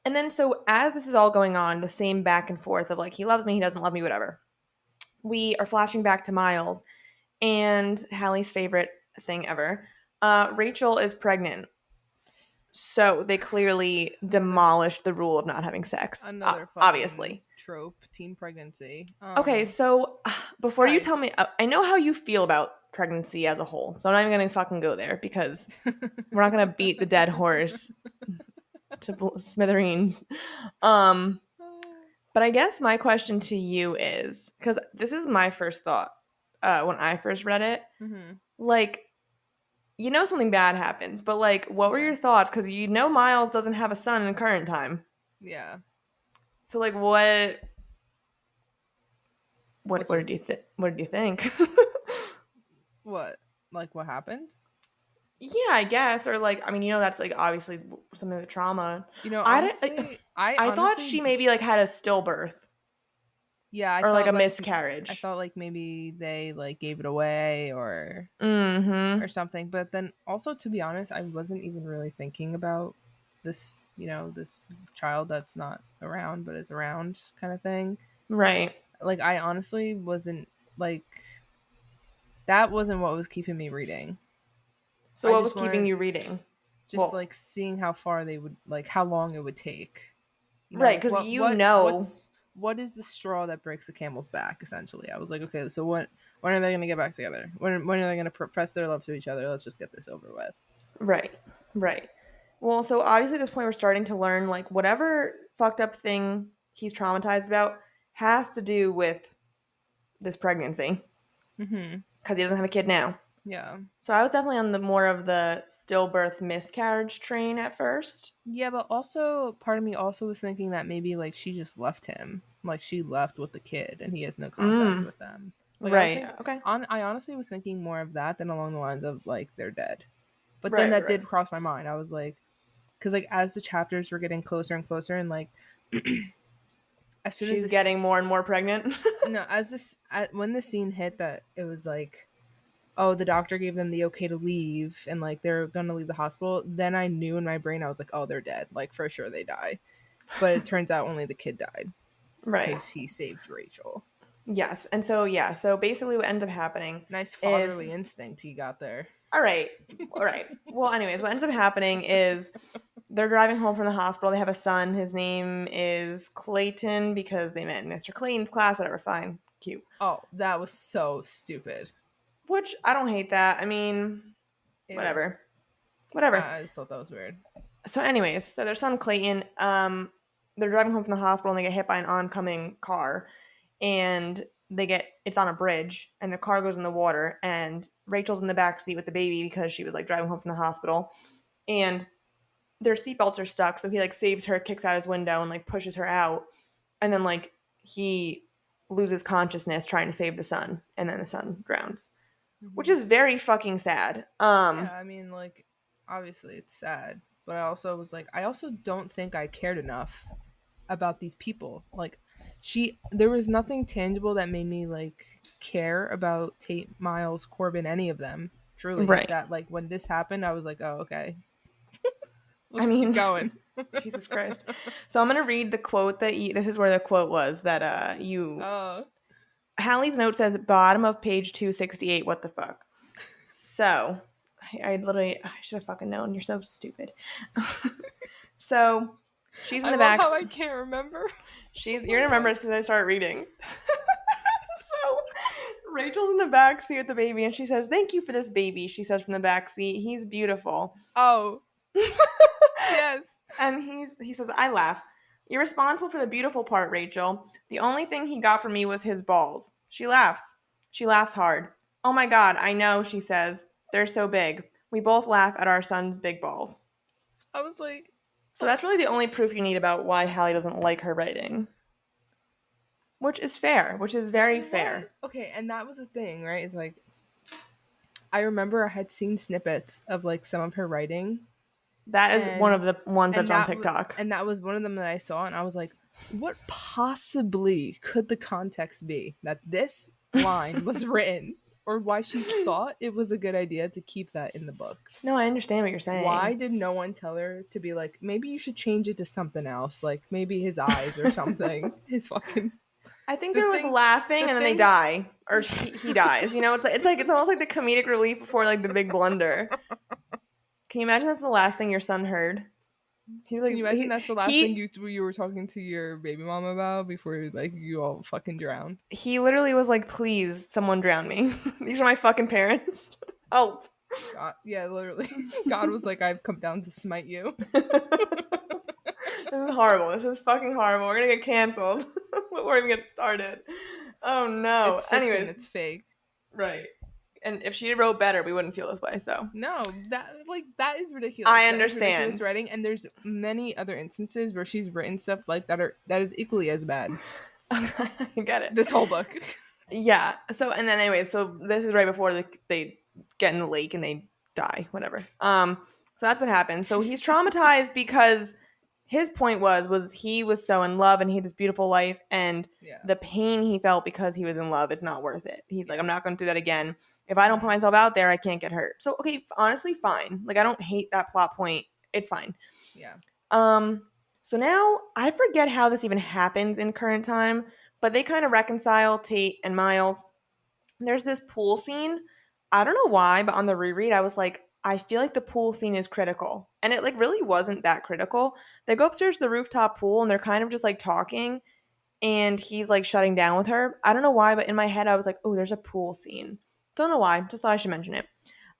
and then so as this is all going on, the same back and forth of like, he loves me, he doesn't love me, whatever. We are flashing back to Miles and Hallie's favorite thing ever. Rachel is pregnant. So they clearly Another demolished the rule of not having sex, another fucking obviously. trope, teen pregnancy. Okay, so Before you tell me, Nice. I know how you feel about pregnancy as a whole, so I'm not even gonna fucking go there because we're not gonna beat the dead horse to smithereens. Um, but I guess my question to you is, because this is my first thought when I first read it, Mm-hmm. like, you know something bad happens, but like, what were Yeah. your thoughts? Because you know Miles doesn't have a son in current time, Yeah. so like, what What's your did you what did you think? what? Like what happened? Yeah, I guess, or like, I mean, you know, that's like obviously something with trauma. You know, I didn't, like, honestly, I I thought honestly she maybe like had a stillbirth yeah, I or like thought a like I miscarriage. thought like maybe they like gave it away or Mm-hmm. something. But then also to be honest, I wasn't even really thinking about this, this child that's not around but is around kind of thing. Right. Like I honestly wasn't like that wasn't what was keeping me reading. So I what was just keeping wanted you reading? just Well, like seeing how far they would like how long it would take. right, Like because you know, what is the straw that breaks the camel's back essentially. I was like, okay, so when are they going to get back together? When are they going to profess their love to each other? Let's just get this over with. right, right. Well, so obviously at this point we're starting to learn like whatever fucked up thing he's traumatized about has to do with this pregnancy Mhm. because he doesn't have a kid now. Yeah. So I was definitely on the more of the stillbirth miscarriage train at first. Yeah, but also part of me also was thinking that maybe like she just left him. Like she left with the kid and he has no contact Mm, with them. Like I was right. thinking Okay. I honestly was thinking more of that than along the lines of like they're dead. But then Right, right, that right. did cross my mind. I was like cuz like as the chapters were getting closer and closer and like as soon as She's this getting more and more pregnant. no, when the scene hit that it was like oh, the doctor gave them the okay to leave and like they're gonna leave the hospital, then I knew in my brain I was like, oh, they're dead. Like for sure they die. But it turns out only the kid died Right. because he saved Rachel. Yes. And so, yeah. So basically, what ends up happening Nice is fatherly instinct he got there. all right. All right. Well, anyways, what ends up happening is they're driving home from the hospital. They have a son. His name is Clayton because they met in Mr. Clayton's class. Whatever. Fine. Cute. Oh, that was so stupid. Which I don't hate that. I mean, Ew. whatever. Whatever. I just thought that was weird. So, anyways, so their son Clayton, they're driving home from the hospital and they get hit by an oncoming car, and it's on a bridge, and the car goes in the water, and Rachel's in the back seat with the baby because she was like driving home from the hospital, and their seatbelts are stuck, so he like saves her, kicks out his window, and like pushes her out, and then like he loses consciousness trying to save the son, and then the son drowns, which Hmm. is very fucking sad. Yeah, I mean, like, obviously it's sad, but I also was like, I also don't think I cared enough about these people. Like, there was nothing tangible that made me like care about Tate, Miles, Corbin, any of them. Truly, Right. that like when this happened, I was like, oh, okay, I let's keep mean, going. Jesus Christ. So I'm gonna read the quote this is where the quote was that you Oh, Hallie's note says bottom of page 268. What the fuck? So I literally I should have fucking known. You're so stupid. So she's in I the love back. how I can't remember. You're My gonna remember God. as soon as I start reading. So Rachel's in the back seat with the baby, and she says, "Thank you for this baby." She says from the back seat, "He's beautiful." Oh, yes. And he says, I laugh. You're responsible for the beautiful part, Rachel. The only thing he got from me was his balls. She laughs. She laughs hard. Oh my god, I know, she says. They're so big. We both laugh at our son's big balls. I was like, So that's really the only proof you need about why Hallie doesn't like her writing. Which is fair, which is very what? fair. Okay, and that was the thing, right? It's like I remember I had seen snippets of like some of her writing, That is one of and the ones and that's on that TikTok. and that was one of them that I saw, and I was like, what possibly could the context be that this line was written, or why she thought it was a good idea to keep that in the book? No, I understand what you're Why saying. did no one tell her to be like, maybe you should change it to something else, like maybe his eyes or something? His fucking I think the they're like thing, laughing the and then they thing. die, or he dies. You know, it's almost like the comedic relief before like the big blunder. Can you imagine that's the last thing your son heard? He was Can you like imagine that's the last thing he you were talking to your baby mama about before like you all fucking drowned? he literally was like, "Please, someone drown me. These are my fucking parents. Help." God, yeah, literally. God was like, I've come down to smite you. This is horrible. This is fucking horrible. We're gonna get canceled before we even get started. Oh no. It's fiction. Anyways, It's fake. right. And if she wrote better, we wouldn't feel this way. So No, that is ridiculous. I That is ridiculous understand. writing, and there's many other instances where she's written stuff like that is equally as bad. I get it. This whole book. Yeah. So and then anyway, so this is right before they get in the lake and they die, whatever. So that's what happened. So he's traumatized because his point was he was so in love and he had this beautiful life, and Yeah. the pain he felt because he was in love is not worth it. He's like, Yeah. I'm not going to do that again. If I don't put myself out there, I can't get hurt. So okay, honestly, fine. Like I don't hate that plot point. It's fine. Yeah. So now I forget how this even happens in current time, but they kind of reconcile Tate and Miles. There's this pool scene. I don't know why, but on the reread, I was like, I feel like the pool scene is critical. And it like really wasn't that critical. They go upstairs to the rooftop pool and they're kind of just like talking and he's like shutting down with her. I don't know why, but in my head I was like, oh, there's a pool scene. Don't know why. Just thought I should mention it.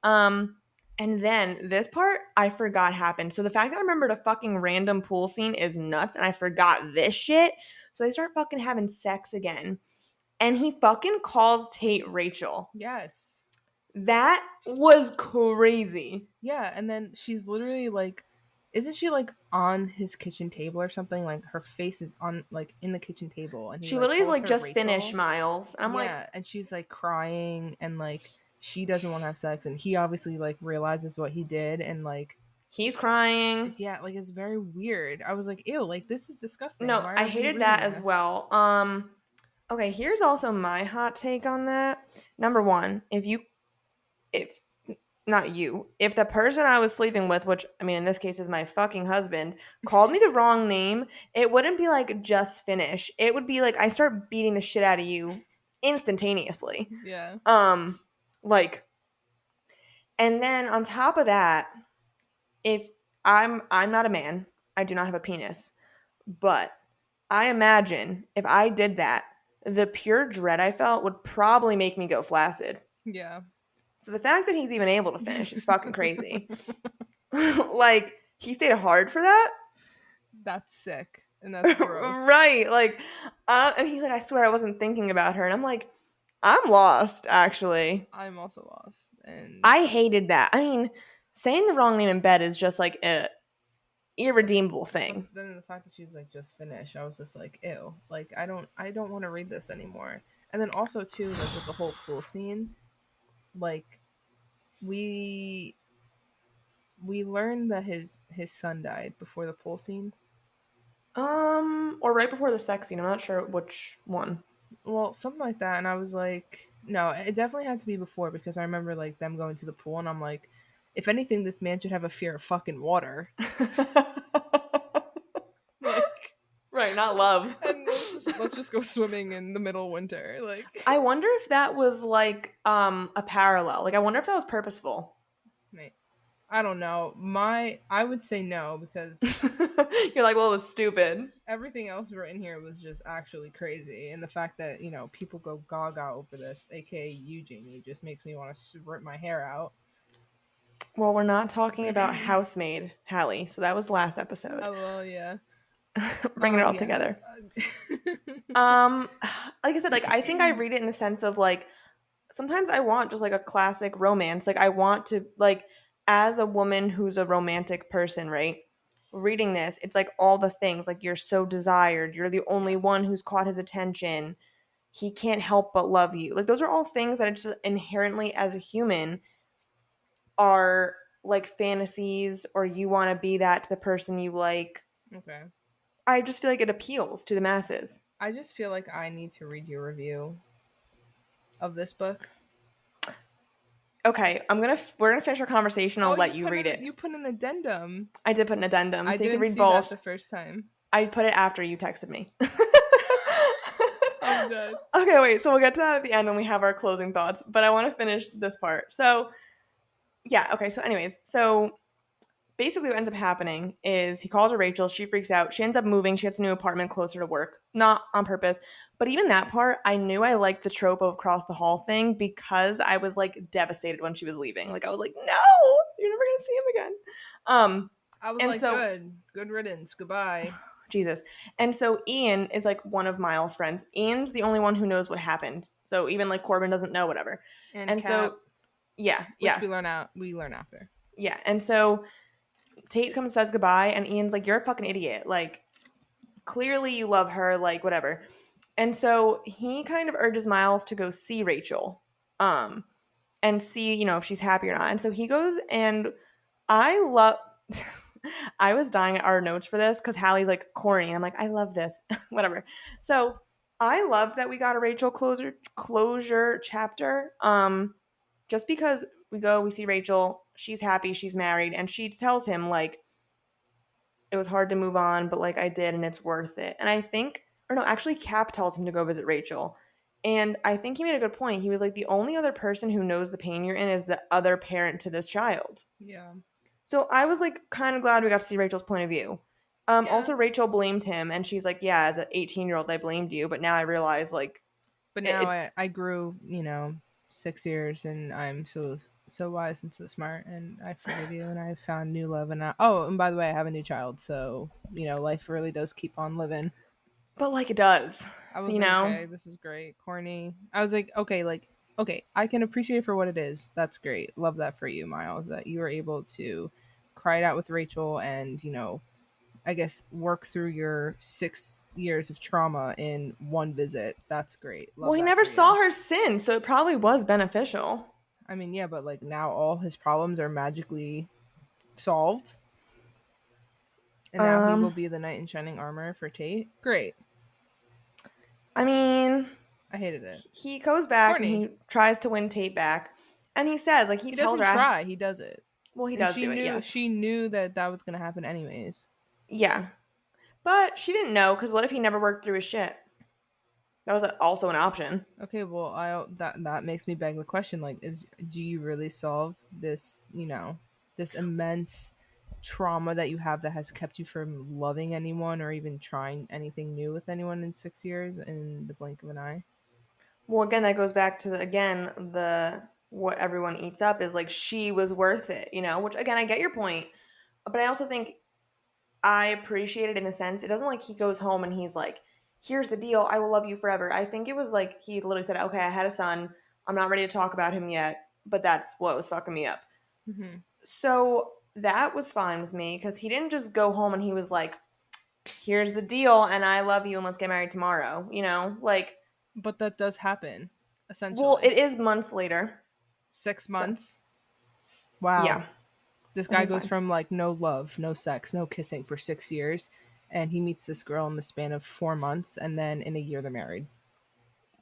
Um, and then this part I forgot happened. So the fact that I remembered a fucking random pool scene is nuts, and I forgot this shit. So they start fucking having sex again. And he fucking calls Tate Rachel. Yes. That was crazy. Yeah, and then she's literally like, isn't she like on his kitchen table or something? Like her face is on like in the kitchen table, and he She like literally is calls like, her just finish, Rachel. Miles. And I'm like, Yeah, and she's like crying, and like she doesn't want to have sex, and he obviously like realizes what he did, and like he's crying. yeah, like it's very weird. I was like, ew, like this is disgusting. No, Why I are we hated that reading as this? well. Okay, here's also my hot take on that. Number one, if not you, if the person I was sleeping with, which I mean in this case is my fucking husband, called me the wrong name, it wouldn't be like just finish. It would be like I start beating the shit out of you instantaneously. Yeah, Um like and then on top of that, if I'm not a man, I do not have a penis, but I imagine if I did that, the pure dread I felt would probably make me go flaccid. yeah. So the fact that he's even able to finish is fucking crazy. Like he stayed hard for that. That's sick, and that's gross. Right, like and he's like, I swear I wasn't thinking about her, and I'm like, I'm lost actually. I'm also lost, and I hated that. I mean, saying the wrong name in bed is just like a irredeemable but thing. then the fact that she was like just finished, I was just like, ew, like I don't want to read this anymore. And then also too, like with the whole pool scene, like we we learned that his son died before the pool scene. Or right before the sex scene. I'm not sure which one. Well, something like that, and I was like, no, it definitely had to be before because I remember like them going to the pool, and I'm like, if anything, this man should have a fear of fucking water. Like, Right, not love. and let's just go swimming in the middle of winter. Like, I wonder if that was like a parallel. Like I wonder if that was purposeful. mate, I don't know. I would say no because You're like, well, it was stupid. everything else written here was just actually crazy, and the fact that people go gaga over this, aka you, Jamie, just makes me want to rip my hair out. Well, we're not talking about housemaid Hallie, so that was last episode. Oh well, yeah. Bringing it all Yeah. together. Um, like I said, like I think I read it in the sense of like sometimes I want just like a classic romance. Like I want to like as a woman who's a romantic person, right? Reading this, it's like all the things like you're so desired, you're the only Yeah. one who's caught his attention. He can't help but love you. Like those are all things that it's just inherently as a human are like fantasies or you want to be that to the person you like. Okay. I just feel like it appeals to the masses. I just feel like I need to read your review of this book. Okay, we're gonna finish our conversation. I'll let you read it. You put an addendum. I did put an addendum, I so you can didn't read see that both. the first time. I put it after you texted me. I'm dead. Okay, wait. So we'll get to that at the end when we have our closing thoughts. But I want to finish this part. So, yeah. Okay. So, anyways, so basically what ends up happening is he calls her Rachel. She freaks out. She ends up moving. She gets a new apartment closer to work. Not on purpose. But even that part, I knew I liked the trope of across the hall thing because I was like devastated when she was leaving. Like I was like, no, you're never gonna see him again. Um, I was and like, so good riddance, goodbye. Jesus. And so Ian is like one of Miles' friends. Ian's the only one who knows what happened. So even like Corbin doesn't know whatever. And And so Cap, yeah, which yes. we learn after. Yeah. And so Tate comes and says goodbye and Ian's like, you're a fucking idiot. Like clearly you love her, like whatever. And so he kind of urges Miles to go see Rachel. And see, if she's happy or not. And so he goes and I love I was dying at our notes for this because Hallie's like corny. And I'm like, I love this. Whatever. So I love that we got a Rachel closure chapter. Just because we see Rachel, she's happy, she's married, and she tells him like it was hard to move on, but like I did and it's worth it. And I think or no, actually Cap tells him to go visit Rachel. And I think he made a good point. He was like the only other person who knows the pain you're in is the other parent to this child. Yeah. So I was like kind of glad we got to see Rachel's point of view. Yeah. Also, Rachel blamed him, and she's like, "Yeah, as an 18-year-old, I blamed you, but now I realize like But it, now it." I grew, 6 years, and I'm so wise and so smart, and I forgive you, and I found new love, and by the way, I have a new child, so life really does keep on living. But like it does, I was you like, know. okay, this is great, corny. I was like, okay, I can appreciate it for what it is. That's great. Love that for you, Miles, that you were able to cry it out with Rachel, and I guess work through your 6 years of trauma in one visit. That's great. Well, Love he that never for saw you. her sin, so it probably was beneficial. I mean, yeah, but like now all his problems are magically solved, and now he will Um, be the knight in shining armor for Tate. Great. I mean, I hated it. he goes back and Corny. he tries to win Tate back, and he says like he He tells doesn't her, try. He does it, well, he and does she do it, knew. yes, She knew that that was gonna happen anyways. yeah, but she didn't know because what if he never worked through his shit? That was also an option. Okay, well, I that makes me beg the question: like, do you really solve this? This immense trauma that you have that has kept you from loving anyone or even trying anything new with anyone in 6 years in the blink of an eye? Well, again, that goes back to the what everyone eats up is like she was worth it, which again, I get your point, but I also think I appreciate it in the sense it doesn't like he goes home and he's like, here's the deal, I will love you forever. I think it was like he literally said, okay, I had a son, I'm not ready to talk about him yet, but that's what was fucking me up. Hmm. So that was fine with me because he didn't just go home and he was like, here's the deal and I love you and let's get married tomorrow, like, But that does happen, well, essentially. it is months later. six So months. Wow. yeah, This it'll guy be goes fine. from like no love, no sex, no kissing for 6 years, and he meets this girl in the span of 4 months, and then in a year they're married.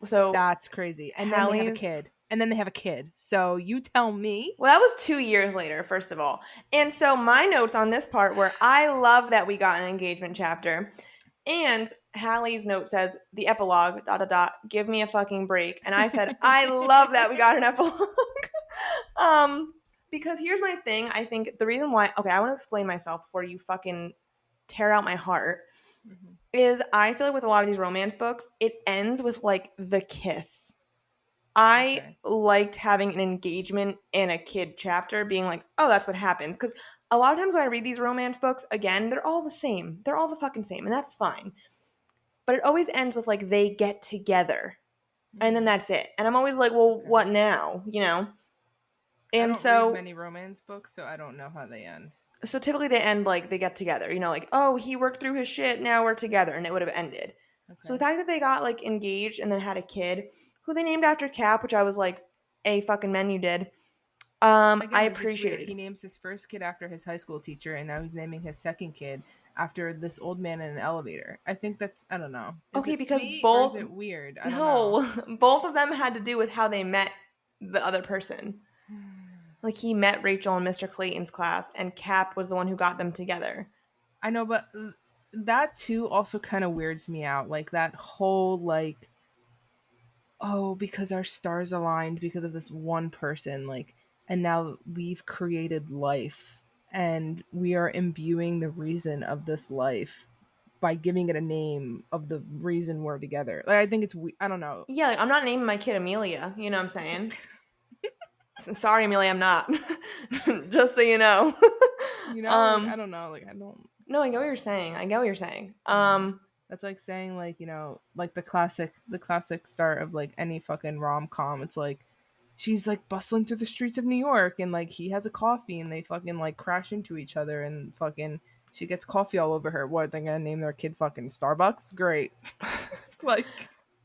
So That's crazy. And then they have a Hallie's, kid. And then they have a kid. So you tell me. well, that was 2 years later, first of all. And so my notes on this part were I love that we got an engagement chapter. And Hallie's note says, the epilogue, dot, dot, dot, give me a fucking break. And I said, I love that we got an epilogue. um, because here's my thing. I think the reason why, okay, I want to explain myself before you fucking tear out my heart, Mhm. is I feel like with a lot of these romance books, it ends with like the kiss. I Okay. liked having an engagement in a kid chapter being like, oh, that's what happens. Because a lot of times when I read these romance books, again, they're all the same. They're all the fucking same, and that's fine. But it always ends with like they get together, and then Hmm. that's it. And I'm always like, well, Okay. what now? I And don't read so many romance books, so I don't know how they end. so typically they end like they get together, like, oh, he worked through his shit, now we're together, and it would have ended. So the Okay. fact that they got like engaged and then had a kid, who they named after Cap, which I was like, a fucking men you did. I Again, it's just weird. appreciated. He names his first kid after his high school teacher, and now he's naming his second kid after this old man in an elevator. I think that's, I don't know. Is Okay, it because sweet or is both it weird? I don't know. no, both of them had to do with how they met the other person. Like he met Rachel in Mr. Clayton's class, and Cap was the one who got them together. I know, but that too also kind of weirds me out. Like that whole like, oh, because our stars aligned because of this one person, like, and now we've created life. and we are imbuing the reason of this life by giving it a name of the reason we're together. Like, I think I don't know. Yeah, like, I'm not naming my kid Amelia. You know what I'm saying? Sorry, Amelia, I'm not. Just so you know. Like, I um, don't know. Like, I don't. no, I get what you're saying. I get what you're saying. Yeah. That's like saying, like, like the classic start of like any fucking rom-com. It's like she's like bustling through the streets of New York and like he has a coffee and they fucking like crash into each other and fucking she gets coffee all over her. What, are they gonna name their kid fucking Starbucks? Great. Like,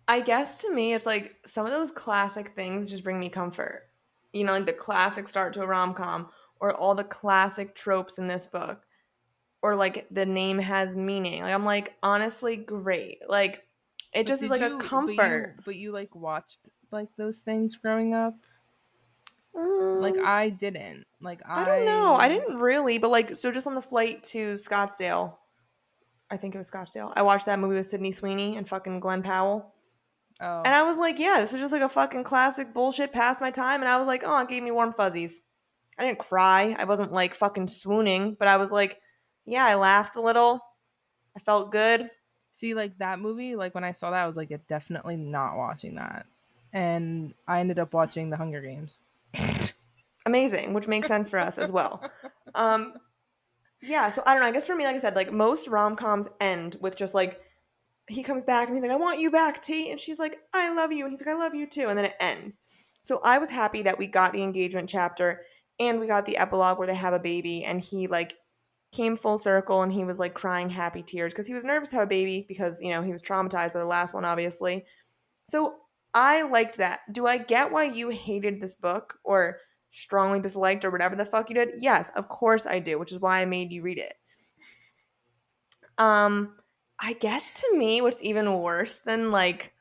I guess to me, it's like some of those classic things just bring me comfort. You know, like the classic start to a rom com, or all the classic tropes in this book, or like the name has meaning. Like, I'm like, honestly, great. Like, it but just is did like a you comfort. but you like watched like those things growing up? Like Um, I didn't. Like I don't know. I I didn't really, but like, so just on the flight to Scottsdale, I think it was Scottsdale, I watched that movie with Sydney Sweeney and fucking Glenn Powell. And oh. I was like, yeah, this is just like a fucking classic bullshit past my time. And I was like, oh, it gave me warm fuzzies. I didn't cry. I wasn't like fucking swooning, but I was like, yeah, I laughed a little. I felt good. See, like that movie, like when I saw that I was like, yeah, definitely not watching that. And I ended up watching The Hunger Games. Amazing, which makes sense for us as well. Um, yeah, so I don't know. I guess for me, like I said, like most rom coms end with just like he comes back and he's like, I want you back, Tate. And she's like, I love you. And he's like, I love you too. And then it ends. So I was happy that we got the engagement chapter and we got the epilogue where they have a baby and he like came full circle and he was like crying happy tears because he was nervous to have a baby because, you know, he was traumatized by the last one, obviously. So I liked that. Do I get why you hated this book or strongly disliked or whatever the fuck you did? Yes, of course I do, which is why I made you read it. Um, I guess to me, what's even worse than like,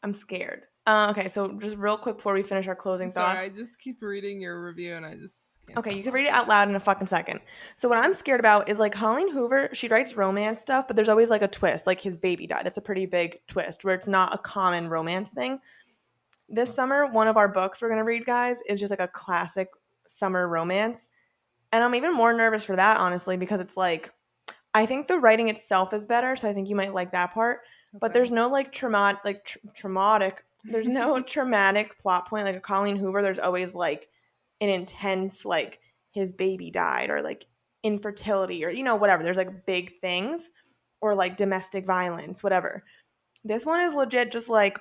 I'm scared. Okay, so just real quick before we finish our I'm closing sorry, thoughts. I just keep reading your review and I just can't Okay, stop you can read it laughing. out loud in a fucking second. So what I'm scared about is like Colleen Hoover, she writes romance stuff, but there's always like a twist, like his baby died. That's a pretty big twist where it's not a common romance thing. This summer, one of our books we're gonna read, guys, is just like a classic summer romance. And I'm even more nervous for that, honestly, because it's like I think the writing itself is better, so I think you might like that part. But there's Okay. no like traumatic. There's no traumatic plot point like a Colleen Hoover. There's always like an intense like his baby died or like infertility or you know whatever. There's like big things or like domestic violence, whatever. This one is legit just like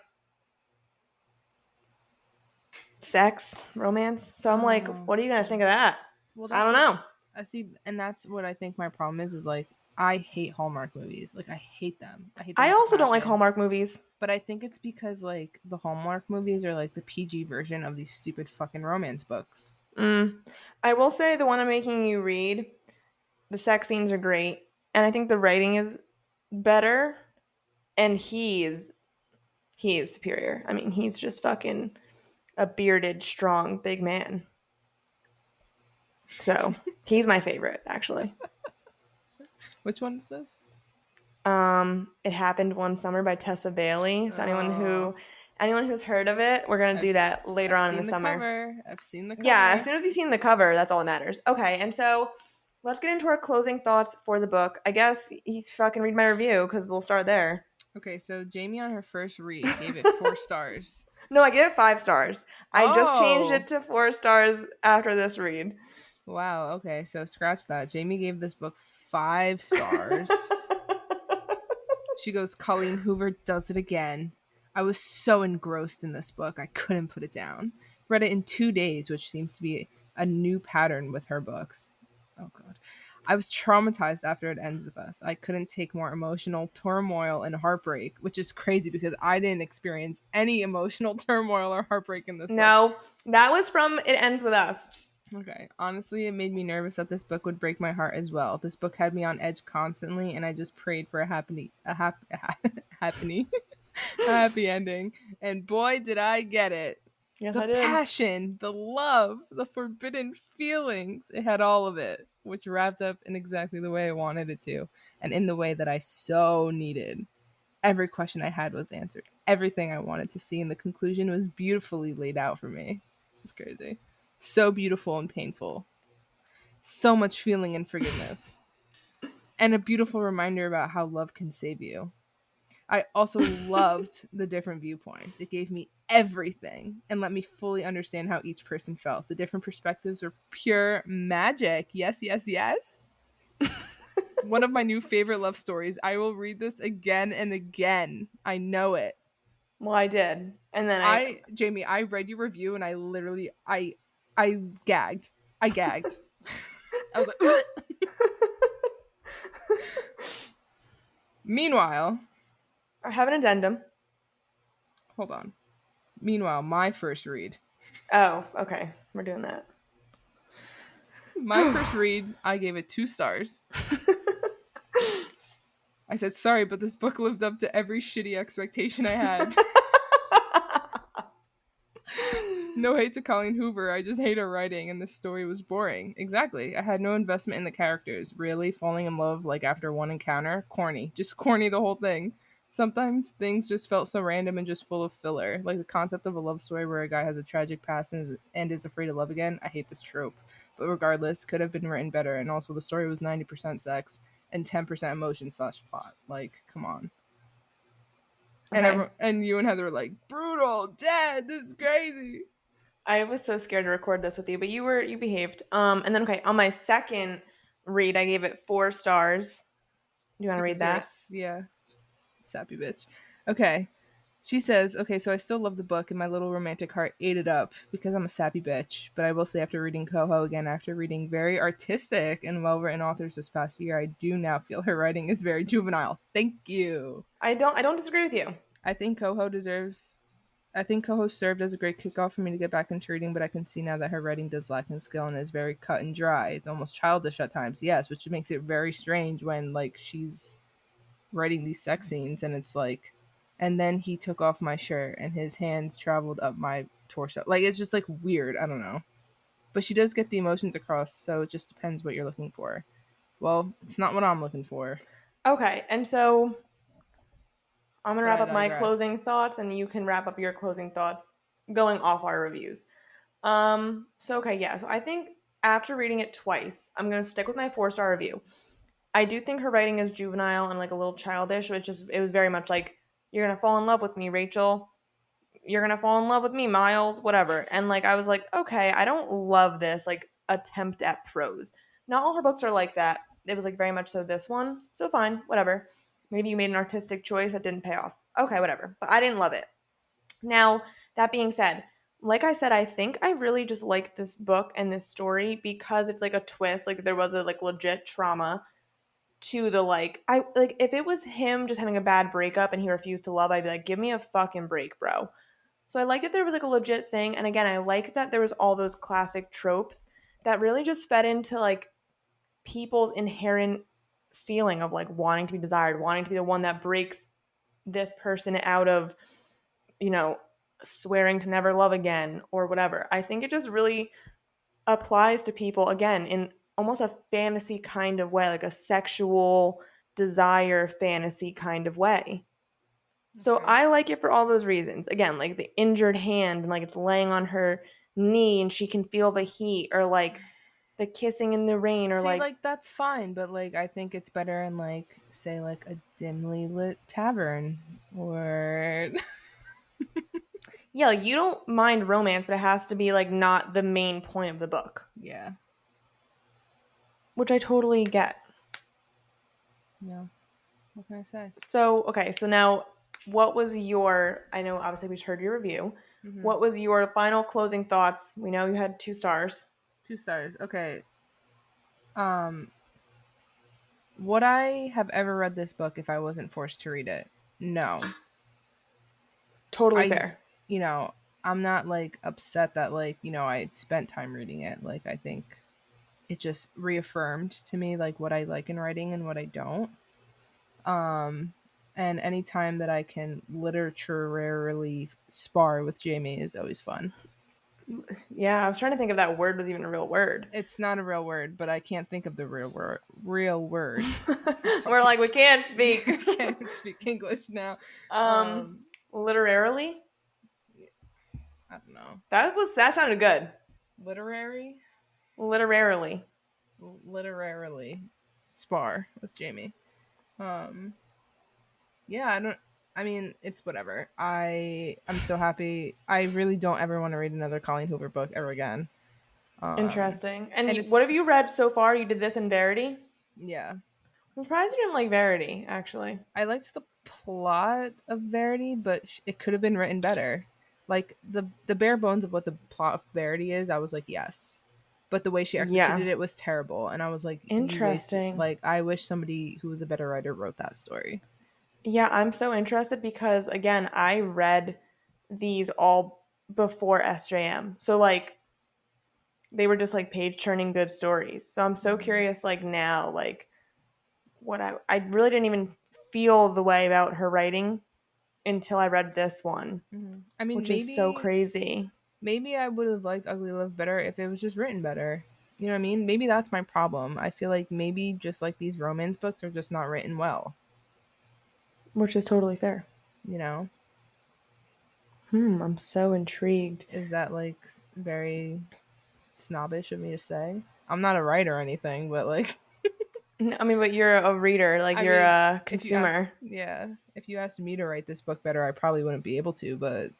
sex, romance. So I'm like, Oh, what are you gonna okay. think of that? Well, I that's don't the know. I see, and that's what I think my problem is like I hate Hallmark movies. Like I hate them. I hate them I with a also don't like passion. Hallmark movies. But I think it's because like the Hallmark movies are like the PG version of these stupid fucking romance books. Mm. I will say the one I'm making you read. The sex scenes are great, and I think the writing is better. And he is superior. I mean, he's just fucking a bearded, strong, big man. So he's my favorite, actually. Which one is this? It happened one summer by Tessa Bailey. So Oh, anyone who's heard of it, we're gonna do that later I've on in the seen the summer. cover. I've seen the Yeah, as cover. soon as you've seen the cover, that's all that matters. Okay, and so let's get into our closing thoughts for the book. I guess you fucking read my review because we'll start there. Okay, so Jamie on her first read gave it 4 stars. No, I give it 5 stars. I just changed Oh, it to 4 stars after this read. wow. Okay, so scratch that. Jamie gave this book 5 stars. She goes, Colleen Hoover does it again. I was so engrossed in this book, I couldn't put it down. Read it in 2 days, which seems to be a new pattern with her books. Oh, God. I was traumatized after it ends with us. I couldn't take more emotional turmoil and heartbreak, which is crazy because I didn't experience any emotional turmoil or heartbreak in this book. No, that was from It Ends With Us. Okay. Honestly, it made me nervous that this book would break my heart as well. This book had me on edge constantly, and I just prayed for happy, a happy ending. And boy, did I get it. Yes, The I did. passion, the love, the forbidden feelings. It had all of it, which wrapped up in exactly the way I wanted it to, and in the way that I so needed. Every question I had was answered. Everything I wanted to see in the conclusion was beautifully laid out for me. This is crazy. So beautiful and painful. So much feeling and forgiveness. And a beautiful reminder about how love can save you. I also loved the different viewpoints. It gave me everything and let me fully understand how each person felt. The different perspectives were pure magic. Yes, yes, yes. One of my new favorite love stories. I will read this again and again. I know it. Well, I did. And then I Jamie, I read your review and I literally, I gagged. I gagged. I was like, ugh. Meanwhile, I have an addendum. hold on. Meanwhile, my first read. Oh, okay. We're doing that. My first read, I gave it 2 stars. I said, sorry, but this book lived up to every shitty expectation I had. No hate to Colleen Hoover, I just hate her writing, and this story was boring. Exactly. I had no investment in the characters. Really, falling in love like after one encounter? Corny. Just corny the whole thing. Sometimes things just felt so random and just full of filler. Like the concept of a love story where a guy has a tragic past and is afraid to love again. I hate this trope. But regardless, could have been written better, and also the story was 90% sex and 10% emotion slash plot. Like, come on. And Okay. everyone, and you and Heather were like, brutal, dead, this is crazy. I was so scared to record this with you, but you behaved. And then okay, on my second read, I gave it 4 stars. Do you want to read Because you're a, that? yeah, sappy bitch. Okay. She says, okay, so I still love the book and my little romantic heart ate it up because I'm a sappy bitch. But I will say, after reading Coho again, after reading very artistic and well written authors this past year, I do now feel her writing is very juvenile. Thank you. I don't disagree with you. I think Coho deserves. I think Coho served as a great kickoff for me to get back into reading, but I can see now that her writing does lack in skill and is very cut and dry. It's almost childish at times, yes, which makes it very strange when like she's writing these sex scenes and it's like, and then he took off my shirt and his hands traveled up my torso. Like it's just like weird. I don't know. But she does get the emotions across, so it just depends what you're looking for. Well, it's not what I'm looking for, Okay, and so I'm gonna but wrap I up my digress. closing thoughts, and you can wrap up your closing thoughts going off our reviews. So okay, yeah. So I think after reading it twice, I'm gonna stick with my 4 star review. I do think her writing is juvenile and like a little childish, which is it was very much like you're gonna fall in love with me, Rachel. You're gonna fall in love with me, Miles, whatever. And like I was like, okay, I don't love this like attempt at prose. Not all her books are like that. It was like very much so this one. So fine, whatever. Maybe you made an artistic choice that didn't pay off. Okay, whatever. But I didn't love it. Now, that being said, like I said, I think I really just like this book and this story because it's like a twist. Like there was a like legit trauma to the like I like if it was him just having a bad breakup and he refused to love, I'd be like, give me a fucking break, bro. So I like that there was like a legit thing. And again, I like that there was all those classic tropes that really just fed into like people's inherent feeling of like wanting to be desired, wanting to be the one that breaks this person out of, you know, swearing to never love again or whatever. I think it just really applies to people again in almost a fantasy kind of way, like a sexual desire fantasy kind of way. So Okay. I like it for all those reasons. Again, like the injured hand and like it's laying on her knee and she can feel the heat, or like the kissing in the rain, or See, like like that's fine, but like I think it's better in like say like a dimly lit tavern or yeah, like you don't mind romance, but it has to be like not the main point of the book, yeah, which I totally get. yeah. What can I say? So, okay, so now what was your, I know obviously we just heard your review. Hmm. What was your final closing thoughts? We know you had 2 stars. 2 stars. Okay. Um, would I have ever read this book if I wasn't forced to read it? No. Totally I, fair. you know, I'm not like upset that like, I spent time reading it. Like, I think it just reaffirmed to me like what I like in writing and what I don't. And any time that I can literally spar with Jamie is always fun. Yeah, I was trying to think if that word was even a real word. It's not a real word, but I can't think of the real word. Real word. We're Fucking like, we can't speak. can't even speak English now. um, Um, literarily? I don't know. That sounded good. Literary. Literarily. literarily spar with Jamie. Um, yeah, I don't. I mean, it's whatever. I'm so happy. I really don't ever want to read another Colleen Hoover book ever again. Um, Interesting. And and what have it's you read so far? You did this in Verity? yeah. I'm surprised you didn't like Verity, actually. I liked the plot of Verity, but it could have been written better. Like the bare bones of what the plot of Verity is, I was like, yes. But the way she Yeah. executed it was terrible, and I was like, you wasted. Interesting. Like, I wish somebody who was a better writer wrote that story. Yeah, I'm so interested because, again, I read these all before SJM. So, like, they were just like page turning good stories. So I'm so Mm-hmm. curious, like, now, like, what I really didn't even feel the way about her writing until I read this one, Mm-hmm. I mean, which is so maybe crazy. maybe I would have liked Ugly Love better if it was just written better. You know what I mean? Maybe that's my problem. I feel like maybe just like these romance books are just not written well. Which is totally fair. You know? I'm so intrigued. Is that like very snobbish of me to say? I'm not a writer or anything, but like, I mean, but you're a reader, like I you're mean, a if you ask, consumer. yeah, if you asked me to write this book better, I probably wouldn't be able to, but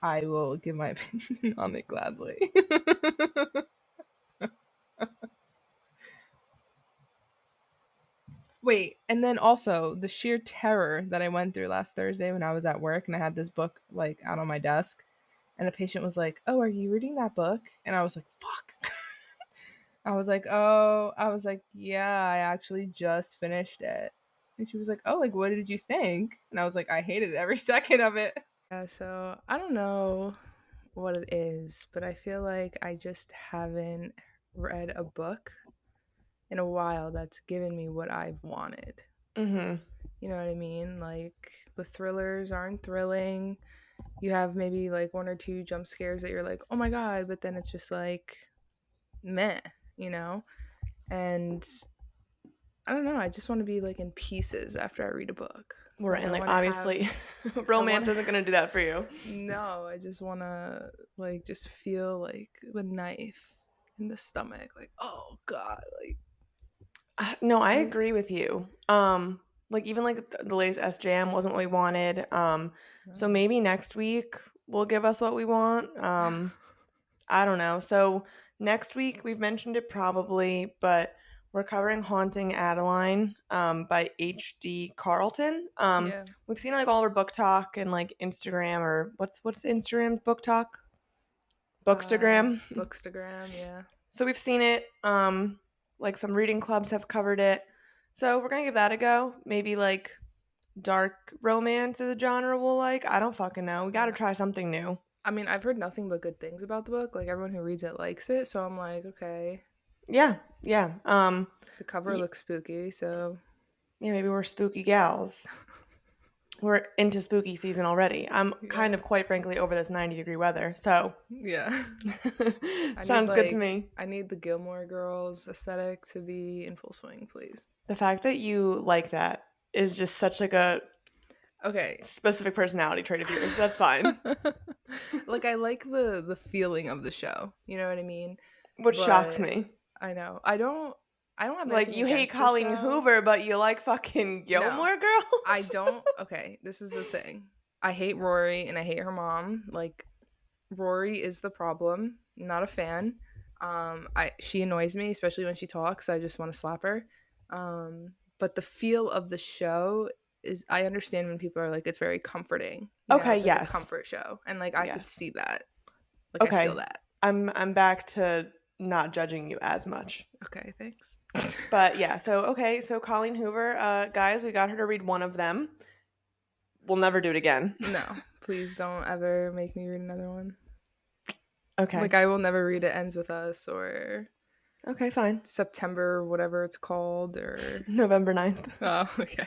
I will give my opinion on it gladly. Wait, and then also the sheer terror that I went through last Thursday when I was at work and I had this book like out on my desk, and a patient was like, "Oh, are you reading that book?" And I was like, "Fuck." I was like, "Oh," I was like, "Yeah, I actually just finished it." And she was like, "Oh, like what did you think?" And I was like, "I hated every second of it." Yeah, so I don't know what it is, but I feel like I just haven't read a book in a while that's given me what I've wanted. Mm-hmm. You know what I mean? Like the thrillers aren't thrilling. You have maybe like one or two jump scares that you're like, "Oh my god," but then it's just like meh, you know? And I don't know, I just want to be like in pieces after I read a book. Right, Like and I like want to have obviously, I want romance to isn't gonna do that for you. no, I just want to like just feel like the knife in the stomach like, "Oh god," like No, I I agree with you. Like even like the latest SJM wasn't what we wanted. So no. maybe next week will give us what we want. I don't know. So next week we've mentioned it probably, but we're covering Haunting Adeline by H.D. Carlton. Yeah. We've seen like all over book talk and like Instagram or what's Instagram book talk? Bookstagram. Bookstagram, yeah. So we've seen it. Like some reading clubs have covered it. So we're gonna give that a go. Maybe like dark romance is a genre we'll like. I don't fucking know. We gotta Yeah. try something new. I mean, I've heard nothing but good things about the book. Like everyone who reads it likes it, so I'm like, okay. Yeah, yeah. The cover Y- looks spooky, so yeah. Maybe we're spooky gals. We're into spooky season already. I'm yeah. kind of quite frankly over this 90-degree weather. So Yeah. I need sounds good to like me. I need the Gilmore Girls aesthetic to be in full swing, please. The fact that you like that is just such like a Okay. specific personality trait of yours. That's fine. Like I like the feeling of the show. You know what I mean? Which shocks But me. I know. I don't have Like anything you hate against the Colleen show. Hoover, but you like fucking No. Gilmore I Girls. don't. Okay, this is the thing. I hate Rory and I hate her mom. Like Rory is the problem. Not a fan. I she annoys me, especially when she talks. I just want to slap her. But the feel of the show is I understand when people are like it's very comforting. You know, Okay, it's like a yes, comfort show, and like I could yes. see that. Like I feel Okay, that. I'm back to not judging you as much. Okay, thanks. But yeah, so okay, so Colleen Hoover, guys, we got her to read one of them. We'll never do it again. No, please don't ever make me read another one. Okay. Like I will never read It Ends With Us or Okay, fine. September, whatever it's called, or November 9th. oh, okay.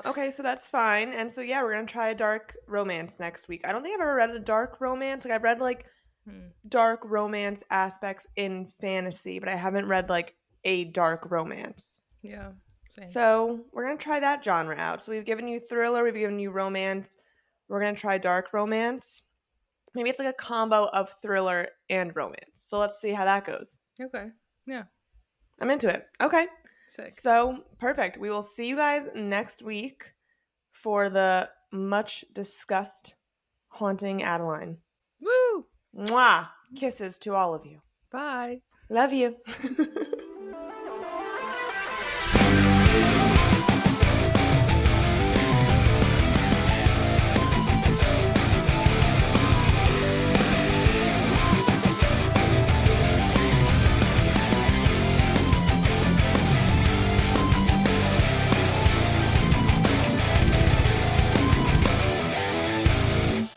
Okay, so that's fine. And so yeah, we're gonna try a dark romance next week. I don't think I've ever read a dark romance. Like I've read like Hmm. dark romance aspects in fantasy, but I haven't read like a dark romance. Yeah, same. So we're gonna try that genre out. So we've given you thriller, we've given you romance. We're gonna try dark romance. Maybe it's like a combo of thriller and romance. So let's see how that goes. Okay. Yeah. I'm into it. Okay. Sick. So perfect. We will see you guys next week for the much discussed Haunting Adeline. Woo! Mwah! Kisses to all of you. Bye. Love you.